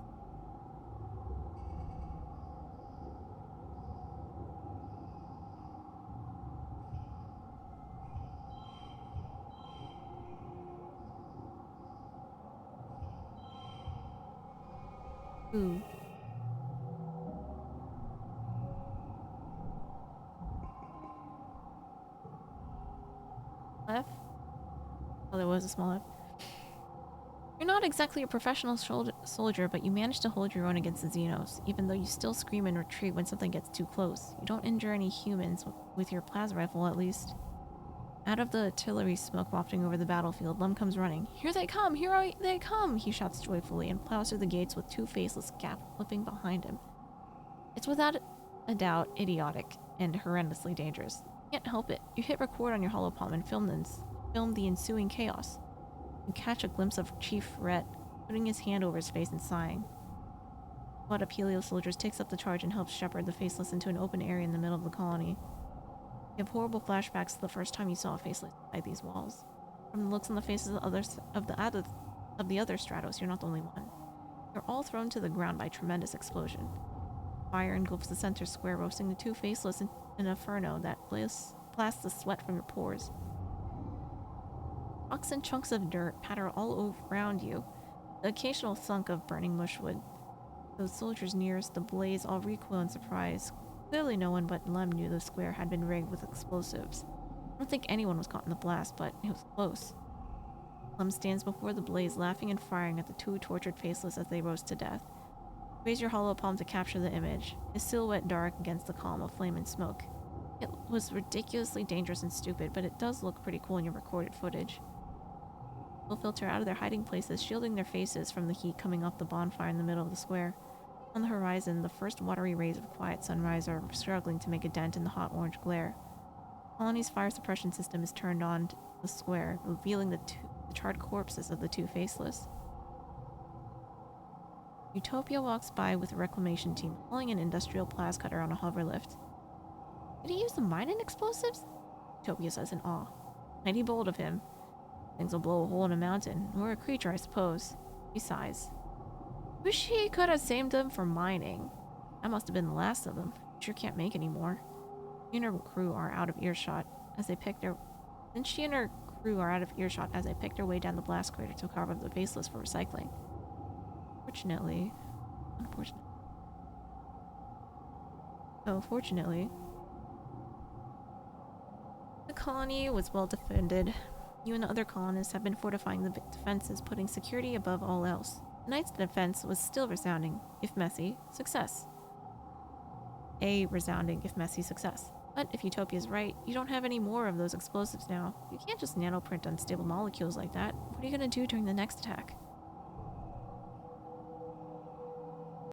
Ooh. F? Oh, there was a small F. You're not exactly a professional soldier, but you manage to hold your own against the Xenos, even though you still scream and retreat when something gets too close. You don't injure any humans, with your plasma rifle at least. Out of the artillery smoke wafting over the battlefield, Lum comes running. Here they come! Here they come! He shouts joyfully and plows through the gates with two faceless gap flipping behind him. It's without a doubt idiotic and horrendously dangerous. You can't help it. You hit record on your holopalm and film the ensuing chaos. You catch a glimpse of Chief Rhett putting his hand over his face and sighing. One of Helios soldiers takes up the charge and helps shepherd the Faceless into an open area in the middle of the colony. You have horrible flashbacks to the first time you saw a Faceless inside these walls. From the looks on the faces of the other Stratos, you're not the only one. You're all thrown to the ground by a tremendous explosion. Fire engulfs the center square, roasting the two Faceless in an inferno that blasts the sweat from your pores. Rocks and chunks of dirt patter all around you, the occasional thunk of burning mushwood. Those soldiers nearest the blaze all recoil in surprise. Clearly no one but Lem knew the square had been rigged with explosives. I don't think anyone was caught in the blast, but it was close. Lem stands before the blaze, laughing and firing at the two tortured Faceless as they roast to death. Raise your hollow palm to capture the image, his silhouette dark against the column of flame and smoke. It was ridiculously dangerous and stupid, but it does look pretty cool in your recorded footage. Will filter out of their hiding places, shielding their faces from the heat coming off the bonfire in the middle of the square. On the horizon, the first watery rays of quiet sunrise are struggling to make a dent in the hot orange glare. The colony's fire suppression system is turned on to the square, revealing the charred corpses of the two Faceless. Utopia walks by with a reclamation team, hauling an industrial plas cutter on a hover lift. Did he use the mining explosives? Utopia says in awe. Mighty bold of him. Things will blow a hole in a mountain, or a creature, I suppose. He sighs. Wish he could have saved them from mining. That must have been the last of them. Sure can't make any more. She and her crew are out of earshot as they pick their way down the blast crater to carve up the Faceless for recycling. Fortunately, the colony was well defended. You and the other colonists have been fortifying the defenses, putting security above all else. Tonight's defense was still resounding, if messy, success. A resounding, if messy, success. But if Utopia's right, you don't have any more of those explosives now. You can't just nanoprint unstable molecules like that. What are you gonna do during the next attack?